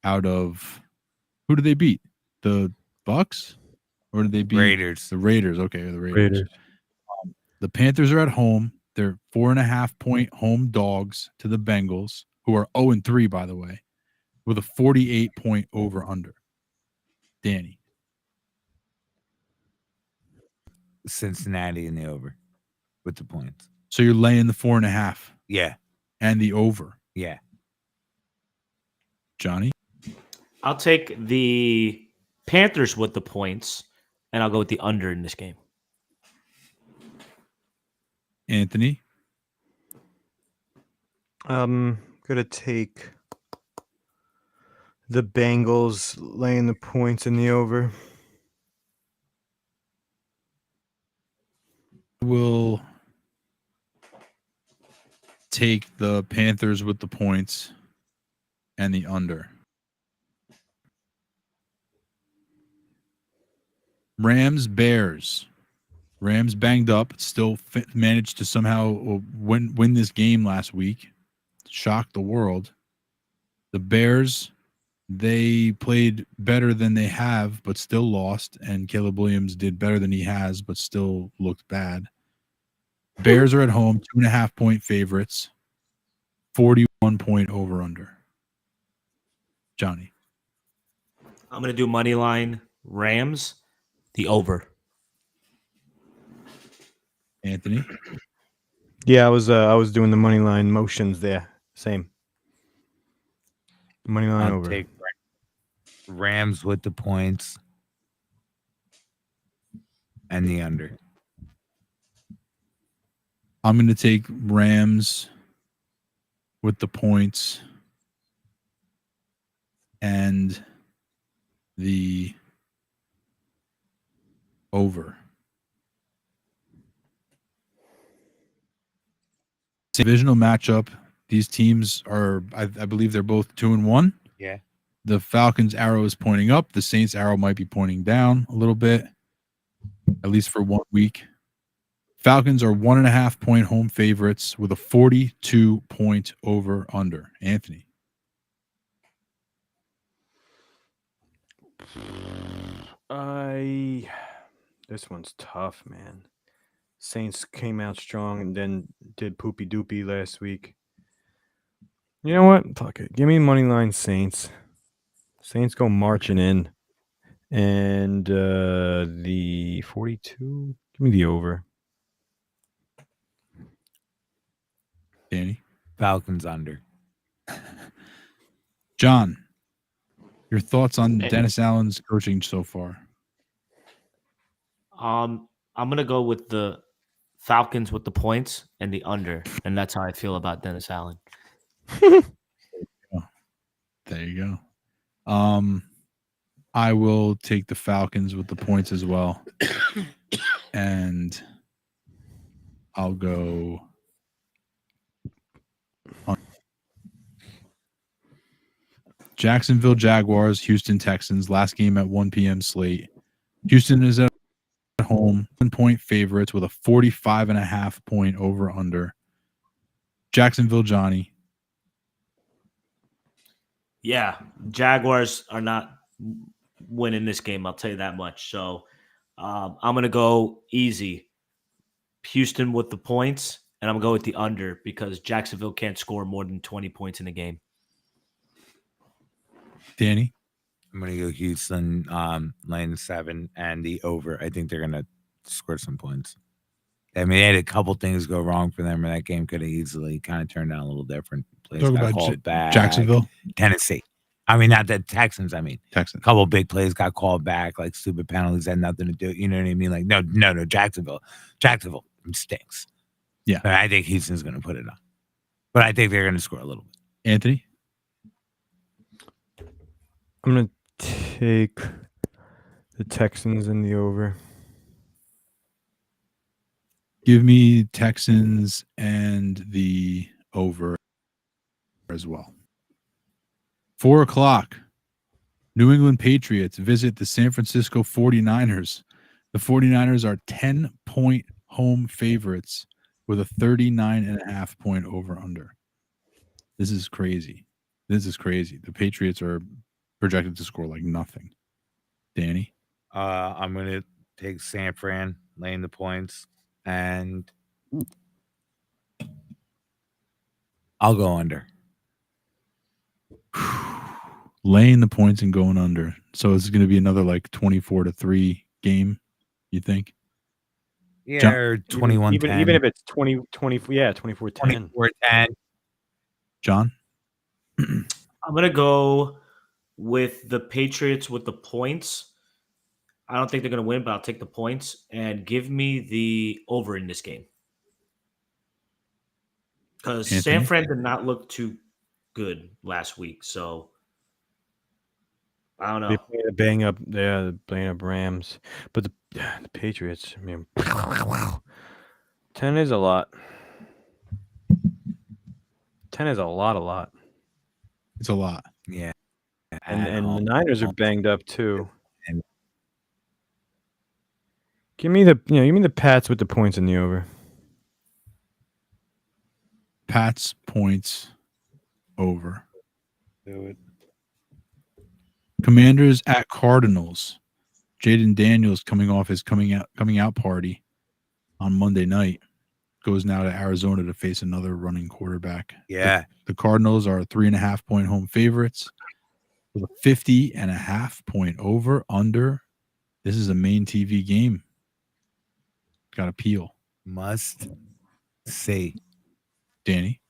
out of. Who did they beat? The Bucks, or did they beat Raiders? The Raiders. Okay, the Raiders. The Panthers are at home. They're 4.5 point home dogs to the Bengals, who are 0-3, by the way, with a 48-point over under. Danny. Cincinnati in the over with the points. So you're laying the 4.5. Yeah. And the over. Yeah. Johnny? I'll take the Panthers with the points, and I'll go with the under in this game. Anthony? I'm going to take the Bengals laying the points in the over. Will take the Panthers with the points and the under. Rams, Bears. Rams banged up, still managed to somehow win this game last week. Shocked the world. The Bears, they played better than they have, but still lost. And Caleb Williams did better than he has, but still looked bad. Bears are at home, 2.5-point favorites, 41-point over/under. Johnny. I'm going to do money line Rams, the over. Anthony. Yeah, I was doing the money line motions there. Same. Money line I'll over. take Rams with the points and the under. I'm going to take Rams with the points and the over. Divisional matchup. These teams are, I believe they're both 2-1. Yeah. The Falcons' arrow is pointing up. The Saints' arrow might be pointing down a little bit, at least for 1 week. Falcons are 1.5-point home favorites with a 42-point over/under. Anthony. This one's tough, man. Saints came out strong and then did poopy doopy last week. You know what? Fuck it. Give me money line Saints. Saints go marching in. And the 42, give me the over. Danny. Falcons under. John, your thoughts on Hey. Dennis Allen's coaching so far? I'm going to go with the Falcons with the points and the under, and that's how I feel about Dennis Allen. There you go. I will take the Falcons with the points as well. And I'll go on Jacksonville Jaguars, Houston Texans, last game at 1 p.m. slate. Houston is at home, 1-point favorites with a 45.5-point over/under. Jacksonville, Johnny. Yeah, Jaguars are not winning this game. I'll tell you that much. So I'm going to go easy. Houston with the points, and I'm going to go with the under because Jacksonville can't score more than 20 points in a game. Danny. I'm going to go Houston, laying 7 and the over. I think they're going to score some points. I mean, they had a couple things go wrong for them, and that game could have easily kind of turned out a little different. Plays Talk got about called back. Jacksonville, Tennessee. I mean, not the Texans. I mean, Texans. a couple big plays got called back, like stupid penalties had nothing to do. You know what I mean? Like, no, Jacksonville stinks. Yeah. But I think Houston's going to put it on. But I think they're going to score a little bit. Anthony. I'm going to take the Texans in the over. Give me Texans and the over as well. 4:00. New England Patriots visit the San Francisco 49ers. The 49ers are 10-point home favorites with a 39.5-point over/under. This is crazy. The Patriots are projected to score like nothing. Danny? I'm going to take San Fran, laying the points, and I'll go under. Laying the points and going under. So it's going to be another like 24-3 game, you think? Yeah, or 21-10. Even if it's 24-10. 24-10. John? I'm going to go with the Patriots with the points. I don't think they're going to win, but I'll take the points and give me the over in this game. Because San Fran did not look too good last week, so I don't know. They play the bang up Rams, but the Patriots. I mean, 10 is a lot. 10 is a lot. It's a lot. Yeah. And the Niners are banged up too. And give me the Pats with the points in the over. Pats points over. do it. Commanders at Cardinals. Jaden Daniels coming off his coming out party on Monday night. goes now to Arizona to face another running quarterback. Yeah. The Cardinals are 3.5-point home favorites with a 50.5-point over under. This is a main TV game. Got to peel. Must see. Danny.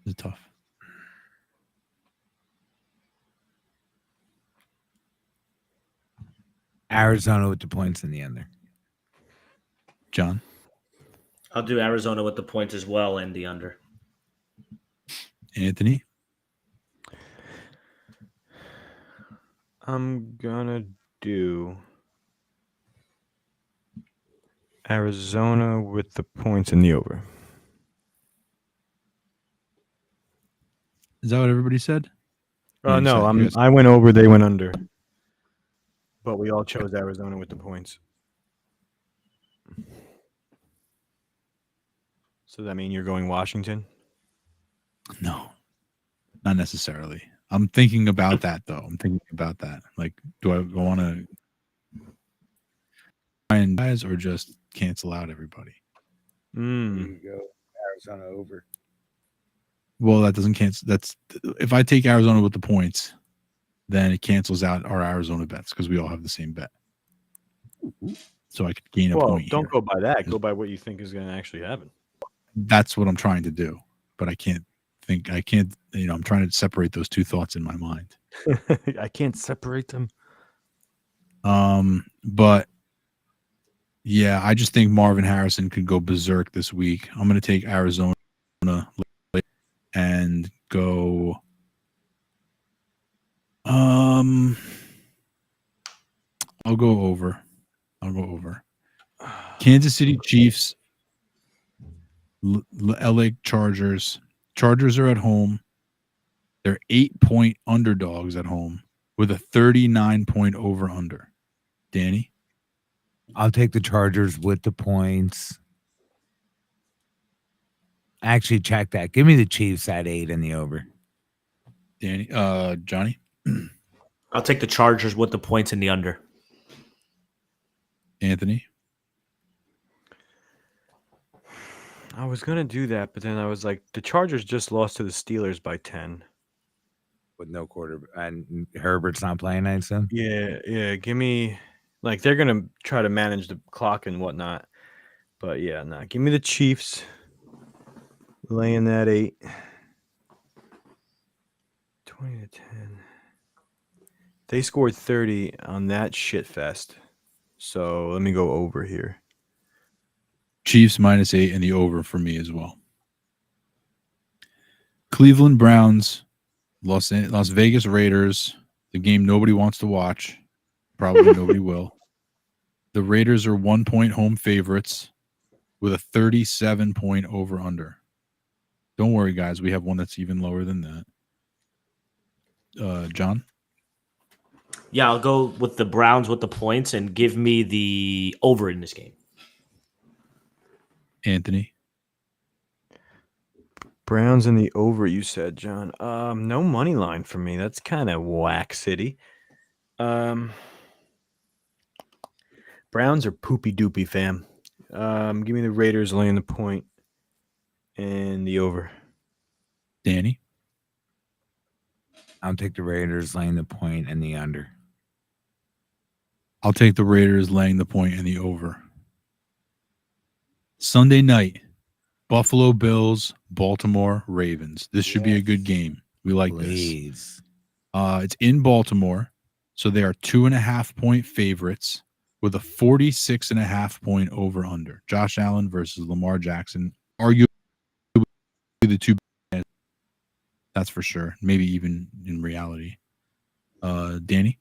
This is tough. Arizona with the points in the under. John. I'll do Arizona with the points as well and the under. Anthony. I'm gonna do Arizona with the points in the over. Is that what everybody said? You No, said- you guys- I went over, they went under. But we all chose Arizona with the points. So that mean you're going Washington? No, not necessarily. I'm thinking about that though. I'm thinking about that. Like, do I want to find guys or just cancel out everybody? Mm. Go Arizona over. Well, that doesn't cancel. That's if I take Arizona with the points, then it cancels out our Arizona bets because we all have the same bet. So I could gain a Well, point. don't here. go by that. Go by what you think is going to actually happen. That's what I'm trying to do, but I can't think. I can't. I'm trying to separate those two thoughts in my mind. I can't separate them. But yeah, I just think Marvin Harrison could go berserk this week. I'm going to take Arizona and go. I'll go over. Kansas City Chiefs, LA Chargers. Chargers are at home. They're 8-point underdogs at home with a 39-point over under. Danny? I'll take the Chargers with the points. Actually, check that. Give me the Chiefs at 8 in the over. Danny? Johnny? I'll take the Chargers with the points in the under. Anthony? I was going to do that, but then I was like, the Chargers just lost to the Steelers by 10. With no quarter, and Herbert's not playing, I assume. Yeah. Give me, like, they're going to try to manage the clock and whatnot. But yeah, nah. Give me the Chiefs laying that 8. 20-10. They scored 30 on that shit fest. So let me go over here. Chiefs -8 and the over for me as well. Cleveland Browns, Las Vegas Raiders, the game nobody wants to watch. Probably nobody will. The Raiders are 1-point home favorites with a 37-point over under. Don't worry, guys. We have one that's even lower than that. John? Yeah, I'll go with the Browns with the points and give me the over in this game. Anthony? Browns in the over, you said, John. No money line for me. That's kind of whack city. Browns are poopy doopy, fam. Give me the Raiders laying the point and the over. Danny? I'll take the Raiders laying the point and the under. I'll take the Raiders laying the point and the over. Sunday night, Buffalo Bills, Baltimore Ravens. This should be a good game. We like Please. this. It's in Baltimore, so they are 2.5-point favorites with a 46.5-point over under. Josh Allen versus Lamar Jackson, arguably the two best, that's for sure. Maybe even in reality. Danny?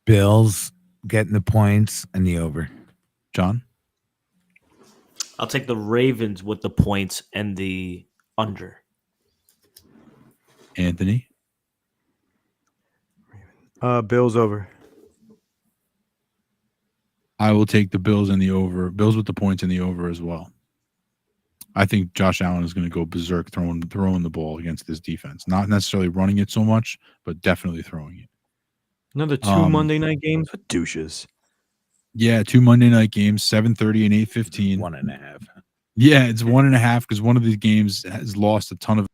Bills getting the points and the over. John? I'll take the Ravens with the points and the under. Anthony? Bills over. I will take the Bills and the over. Bills with the points and the over as well. I think Josh Allen is going to go berserk throwing the ball against this defense. Not necessarily running it so much, but definitely throwing it. Another 2 Monday night games with douches. Yeah, 2 Monday night games, 7:30 and 8:15. 1.5. Yeah, it's 1.5 because one of these games has lost a ton of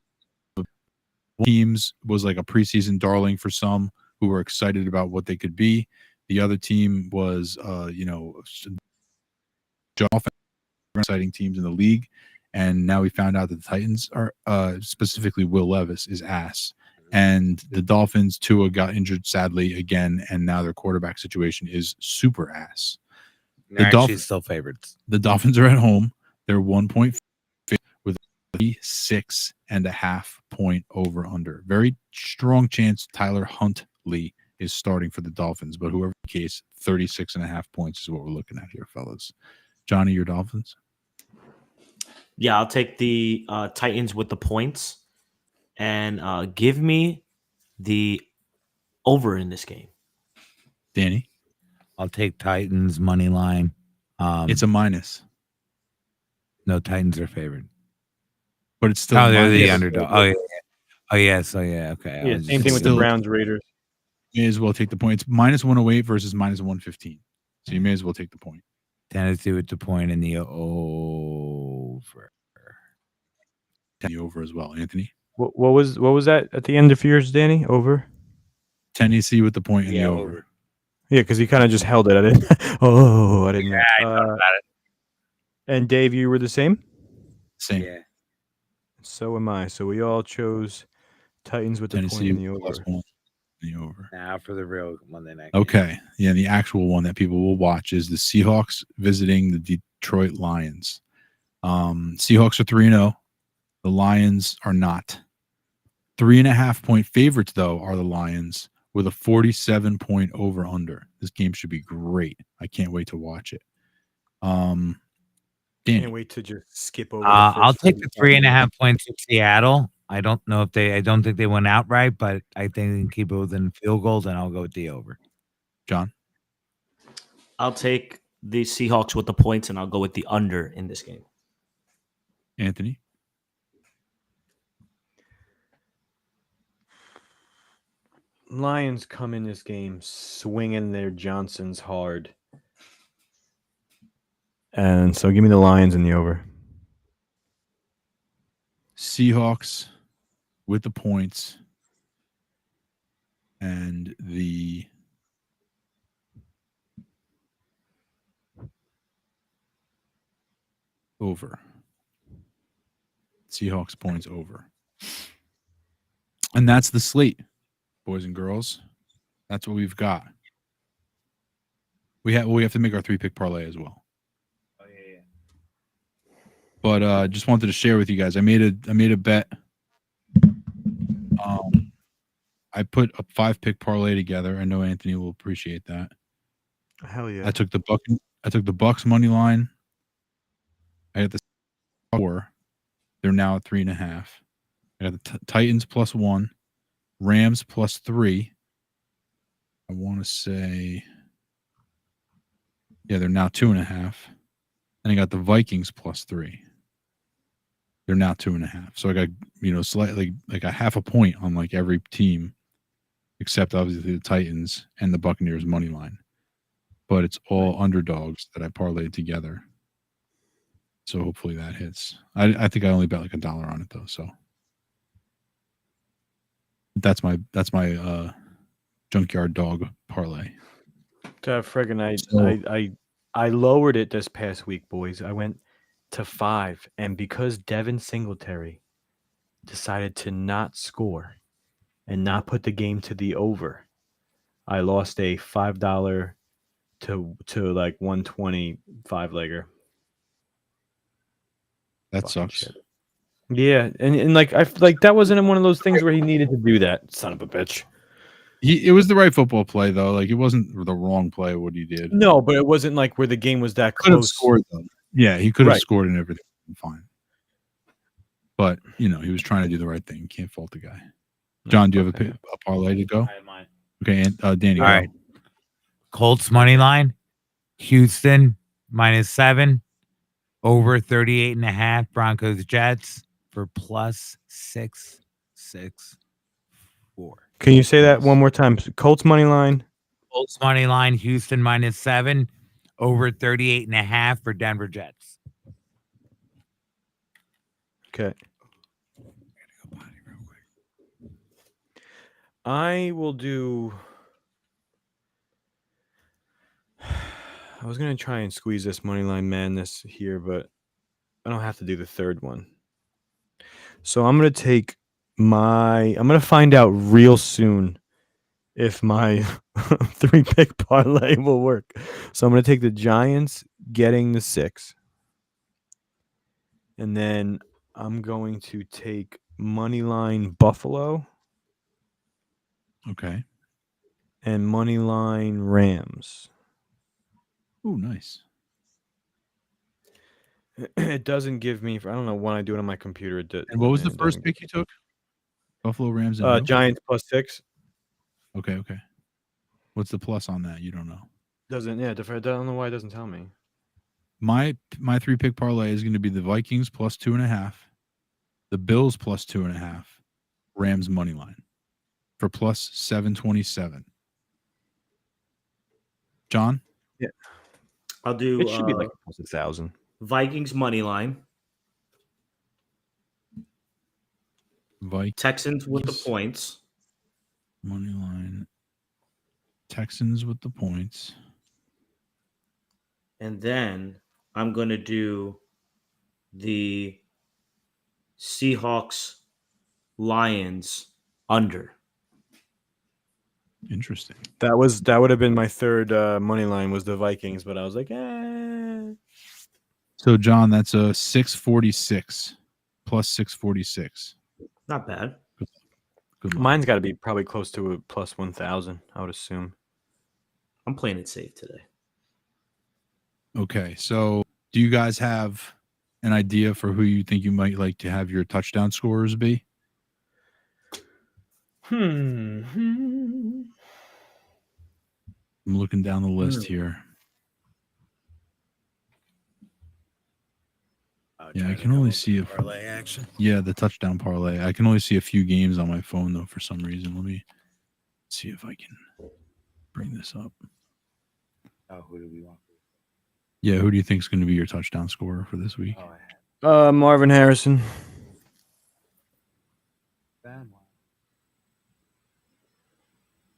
teams, was like a preseason darling for some who were excited about what they could be. The other team was, exciting teams in the league. And now we found out that the Titans are, specifically Will Levis, is ass. And the Dolphins, Tua got injured sadly again, and now their quarterback situation is super ass. They're actually still favorites. The Dolphins are at home. They're 1 point with a 36.5 point over under. Very strong chance Tyler Huntley is starting for the Dolphins, but whoever the case, 36.5 points is what we're looking at here, fellas. Johnny, your Dolphins? Yeah, I'll take the Titans with the points, and give me the over in this game. Danny? I'll take Titans money line. It's a minus, No, Titans are favored. but it's still Oh, they're the minus. underdog. Oh, yeah. Oh, yes. Oh, yeah. Okay. Yeah, same thing with the still- Browns Raiders. You may as well take the point. It's minus 108 versus minus 115. So you may as well take the point. Tennessee with the point in the over. The over as well. Anthony? What was that at the end of yours, Danny? Over? Tennessee with the point in Yeah, the over. over. Yeah, because he kind of just held it. I didn't. I didn't know. I thought about it. And Dave, you were the same. Same. Yeah. So am I. So we all chose Titans with the point Tennessee in the plus over. 1 in the over. Now for the real Monday night. game. Okay. Yeah, the actual one that people will watch is the Seahawks visiting the Detroit Lions. Seahawks are 3-0. The Lions are not. 3.5 point favorites, though, are the Lions with a 47 point over under. This game should be great. I can't wait to watch it. Danny. Can't wait to just skip over. I'll take the 3.5 points of Seattle. I don't think they went outright, but I think they can keep it within field goals, and I'll go with the over. John? I'll take the Seahawks with the points, and I'll go with the under in this game. Anthony? Lions come in this game swinging their Johnsons hard. And so give me the Lions in the over. Seahawks with the points and the over. Seahawks points over. And that's the slate, boys and girls. That's what we've got. We have to make our 3-pick parlay as well. Oh yeah. But just wanted to share with you guys. I made a bet. I put a 5-pick parlay together. I know Anthony will appreciate that. Hell yeah. I took the Bucks money line. I got the 4. They're now at 3.5. I got the Titans +1, Rams +3. I want to say, yeah, they're now 2.5. And I got the Vikings +3. They're now 2.5. So I got, slightly like a half a point on like every team, except obviously the Titans and the Buccaneers money line. But it's all underdogs that I parlayed together. So hopefully that hits. I think I only bet like $1 on it though. So that's my junkyard dog parlay. Friggin' I lowered it this past week, boys. I went to 5, and because Devin Singletary decided to not score and not put the game to the over, I lost a $5 to like 125 legger. That Fucking sucks. shit. Yeah, and like I like that wasn't one of those things where he needed to do that, son of a bitch. It was the right football play though. Like it wasn't the wrong play what he did. No, but it wasn't like where the game was that Could have close. scored though. Yeah, he could have Right. scored and everything. Fine. But he was trying to do the right thing. You can't fault the guy. John, do you have a parlay to go? I have mine. Okay, and Danny. All go. right. Colts money line, Houston -7, over 38.5. Broncos Jets for +664. Can you say that one more time? Colts money line. Colts money line, Houston -7, over 38.5 for Denver Jets. Okay. I will do. I was gonna try and squeeze this moneyline madness here, but I don't have to do the third one. So I'm gonna find out real soon if my 3-pick parlay will work. So I'm gonna take the Giants getting the 6. And then I'm going to take moneyline Buffalo Okay. and moneyline Rams. Oh, nice. It doesn't give me. I don't know when I do it on my computer. And what was the it first doesn't pick you took? Buffalo Rams and give- who? Giants +6. Okay. What's the plus on that? You don't know. Doesn't I don't know why it doesn't tell me. My 3-pick parlay is going to be the Vikings plus 2.5, the Bills plus 2.5, Rams money line for plus 727. John? Yeah. I'll do It should be like +1,000. Vikings money line, Vikings Texans with the points, money line, Texans with the points. and then I'm going to do the Seahawks Lions under. Interesting. That would have been my third money line was the Vikings, but I was like, So, John, that's a 646 plus 646. Not bad. Good luck. Mine's got to be probably close to a +1,000, I would assume. I'm playing it safe today. Okay, so do you guys have an idea for who you think you might like to have your touchdown scorers be? I'm looking down the list here. Yeah, I can only see parlay action. Yeah, the touchdown parlay. I can only see a few games on my phone though for some reason. Let me see if I can bring this up. Oh, who do we want? Yeah, who do you think is going to be your touchdown scorer for this week? Marvin Harrison.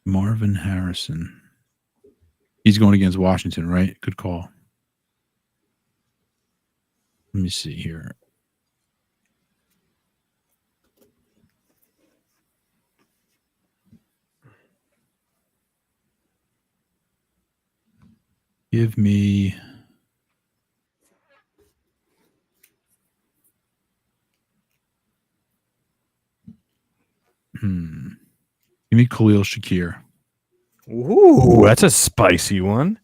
Marvin Harrison. He's going against Washington, right? Good call. Let me see here. Give me Give me Khalil Shakir. Ooh, that's a spicy one.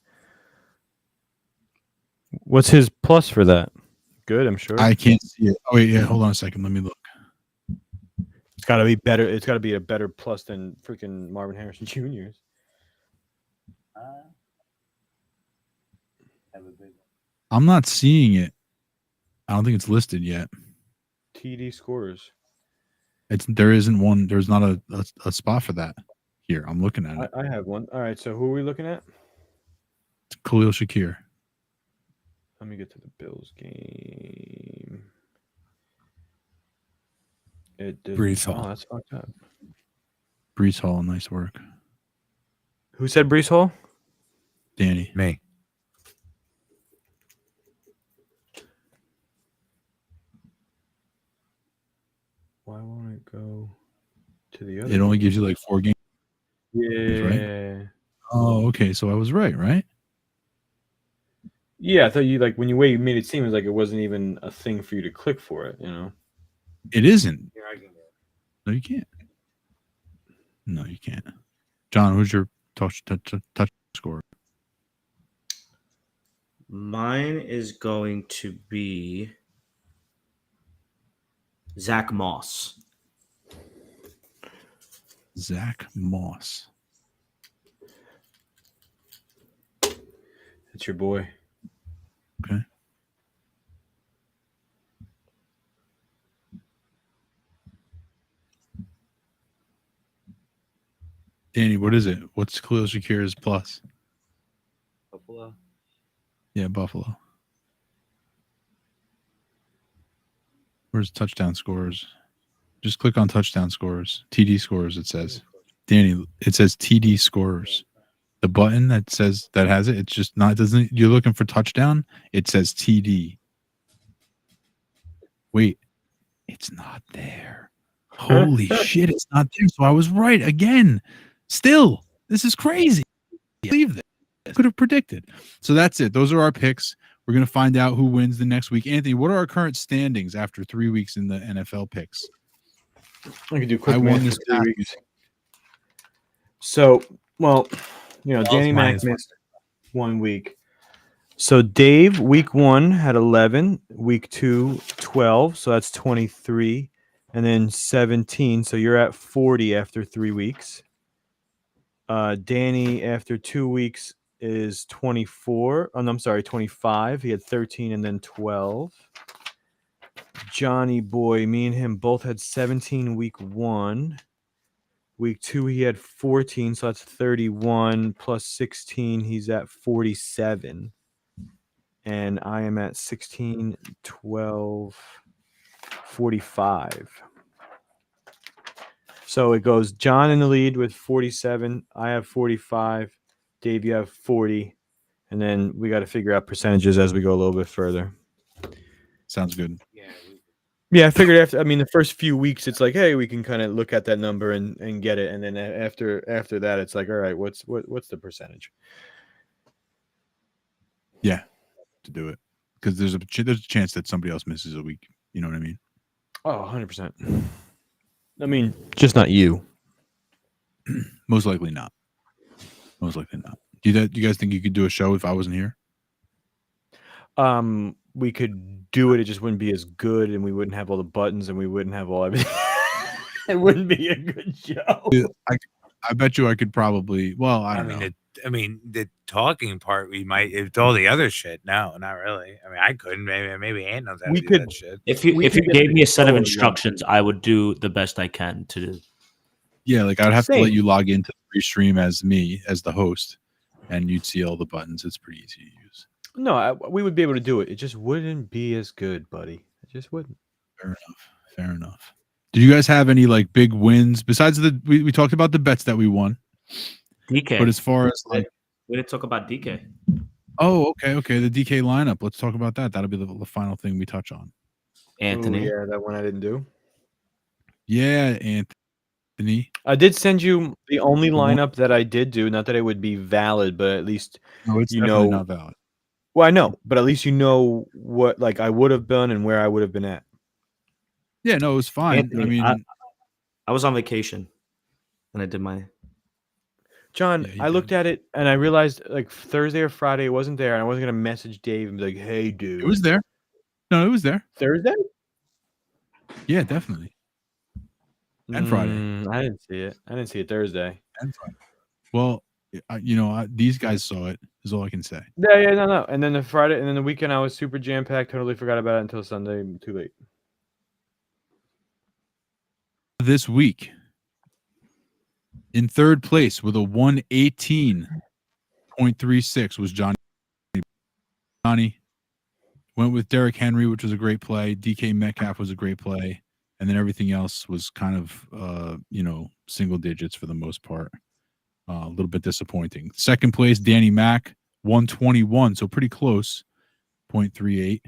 What's his plus for that? Good, I'm sure. I can't see it. Oh wait, yeah, hold on a second. Let me look. It's got to be better. It's got to be a better plus than freaking Marvin Harrison Jr.'s. I'm not seeing it. I don't think it's listed yet. TD scores. There isn't one. There's not a spot for that here. I'm looking at it. I have one. All right, so who are we looking at? It's Khalil Shakir. Let me get to the Bills game. Brees Hall. Oh, that's fucked up. Brees Hall, nice work. Who said Brees Hall? Danny. Me. Why won't it go to the other? It only gives you like 4 games. Yeah. Right? Oh, okay. So I was right? Yeah, I thought you like when you made it seem like it wasn't even a thing for you to click for it, you know? It isn't. No, you can't. No, you can't. John, who's your touch score? Mine is going to be Zach Moss. Zach Moss. It's your boy. Okay. Danny, what is it? What's Khalil Shakir's plus? Buffalo. Yeah, Buffalo. Where's touchdown scores? Just click on touchdown scores. TD scores, it says. Danny, it says TD scores. The button that says that has it, it's just not, doesn't, you're looking for touchdown, it says TD. Wait, it's not there. Holy shit, it's not there. So I was right again. Still, this is crazy. I believe that. I could have predicted. So that's it. Those are our picks. We're going to find out who wins the next week. Anthony, what are our current standings after 3 weeks in the NFL picks? I can do quick I math won for this 3 past weeks. So, well, Danny Mac minus missed 1 week. So Dave, week 1 had 11, week 2, 12, so that's 23, and then 17. So you're at 40 after 3 weeks. Danny, after 2 weeks, is 24. Oh, no, I'm sorry, 25. He had 13 and then 12. Johnny boy, me and him both had 17 week 1. Week 2, he had 14, so that's 31 plus 16. He's at 47. And I am at 16, 12, 45. So it goes John in the lead with 47. I have 45. Dave, you have 40. And then we got to figure out percentages as we go a little bit further. Sounds good. Yeah, I figured after, the first few weeks, it's like, hey, we can kind of look at that number and get it. And then after that, it's like, all right, what's the percentage? Yeah, to do it. Because there's a chance that somebody else misses a week. You know what I mean? Oh, 100%. Just not you. Most likely not. Most likely not. Do you guys think you could do a show if I wasn't here? We could do it. It just wouldn't be as good, and we wouldn't have all the buttons, and we wouldn't have all everything. It wouldn't be a good show. I bet you I could probably. Well, I don't know. The talking part we might. If all the other shit, no, not really. I couldn't. Maybe Ant knows how to do that shit. If you gave me a set of instructions, I would do the best I can to do. Yeah, like I'd have to Same. let you log into the free stream as me, as the host, and you'd see all the buttons. It's pretty easy to use. No, we would be able to do it. It just wouldn't be as good, buddy. It just wouldn't. Fair enough. Did you guys have any like big wins besides we talked about the bets that we won? DK. But as far as like, we didn't talk about DK. Oh, okay, the DK lineup. Let's talk about that. That'll be the final thing we touch on. Anthony. Ooh, yeah, that one I didn't do. Yeah, Anthony. I did send you the only lineup that I did do. Not that it would be valid, but at least it's definitely not valid. Well, I know, but at least you know what like I would have done and where I would have been at. Yeah, no, it was fine. Anthony, I was on vacation and I did my. John, I looked at it and I realized like Thursday or Friday it wasn't there, and I wasn't gonna message Dave and be like, "Hey, dude." It was there. No, it was there. Thursday? Yeah, definitely. And Friday. I didn't see it. I didn't see it Thursday. And Friday. Well, these guys saw it. Is all I can say. Yeah, no. And then the Friday, and then the weekend, I was super jam packed. Totally forgot about it until Sunday. Too late. This week, in third place with a 118.36 was Johnny. Johnny went with Derrick Henry, which was a great play. DK Metcalf was a great play, and then everything else was kind of single digits for the most part. A little bit disappointing. Second place, Danny Mac, 121, so pretty close, 0.38.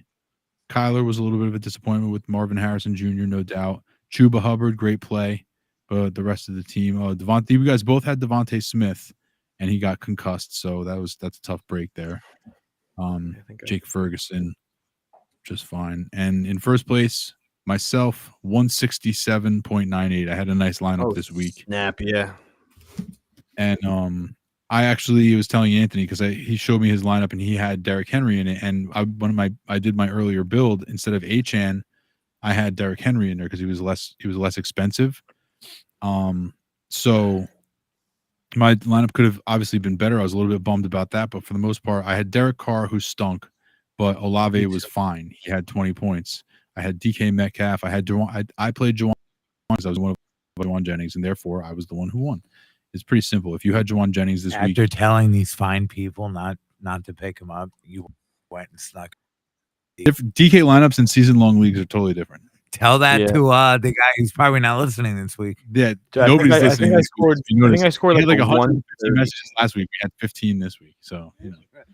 Kyler was a little bit of a disappointment with Marvin Harrison Jr., no doubt. Chuba Hubbard, great play, but the rest of the team, Devontae, you guys both had Devontae Smith, and he got concussed, so that's a tough break there. Jake Ferguson, just fine. And in first place, myself, 167.98. I had a nice lineup this week. Snap, yeah. And I actually was telling Anthony because he showed me his lineup and he had Derrick Henry in it. And I did my earlier build instead of Achane, I had Derrick Henry in there because he was less expensive. So my lineup could have obviously been better. I was a little bit bummed about that, but for the most part, I had Derek Carr who stunk, but Olave was fine. He had 20 points. I had DK Metcalf. I had I played Juwan because I was one of Juwan Jennings, and therefore I was the one who won. It's pretty simple. If you had Juwan Jennings this week, after telling these fine people not to pick him up, you went and snuck. If DK lineups in season-long leagues are totally different. Tell that Yeah. to the guy who's probably not listening this week. Yeah, So I nobody's think I listening. think I this week, scored. if you I think notice. I scored We like had like a 150 130. messages last week. We had 15 this week. So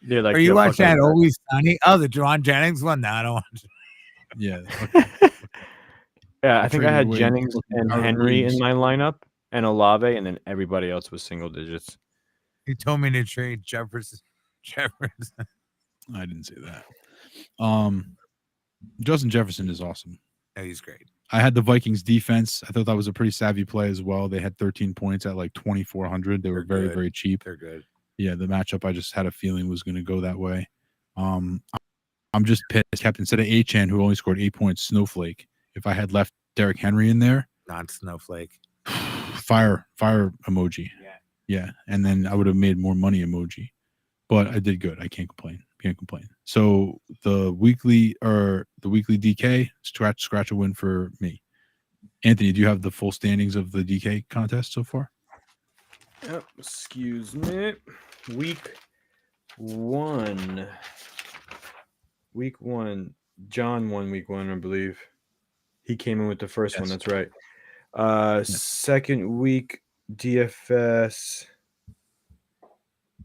They're like, Are you yeah, fuck watching that guy. Always Sunny? Oh, the Juwan Jennings one? No, I don't watch it. yeah. Okay. Yeah, I think I traded had away Jennings fucking and Howard Henry Williams. in my lineup, and Olave, and then everybody else was single digits. He told me to trade Jefferson. I didn't say that. Justin Jefferson is awesome. No, he's great. I had the Vikings defense. I thought that was a pretty savvy play as well. They had 13 points at like 2,400. They were They're very, good. very cheap. They're good. Yeah, the matchup I just had a feeling was going to go that way. I'm just pissed. Captain instead of Achan, who only scored 8 points, Snowflake. If I had left Derrick Henry in there, Not Snowflake. fire emoji. Yeah, and then I would have made more money emoji. But I did good. I can't complain. So the weekly DK scratch a win for me. Anthony, do you have the full standings of the DK contest so far? Yep, excuse me. Week one. John won week one, I believe. He came in with the first one. Yes. That's right. Second week DFS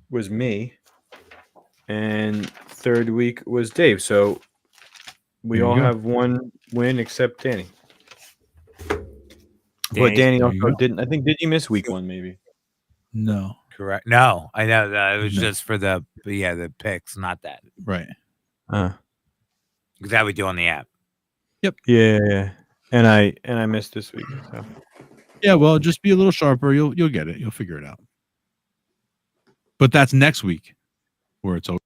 was me, and third week was Dave. So we There you all go. have one win except Danny. But Danny, Danny there you also go. didn't. I think did you miss week one? Maybe. No. Correct. No, I know that it was No. just for the picks, not that. Right. Because that we do on the app. Yeah. And I missed this week. So. Yeah, well, just be a little sharper. You'll get it. You'll figure it out. But that's next week where it's over.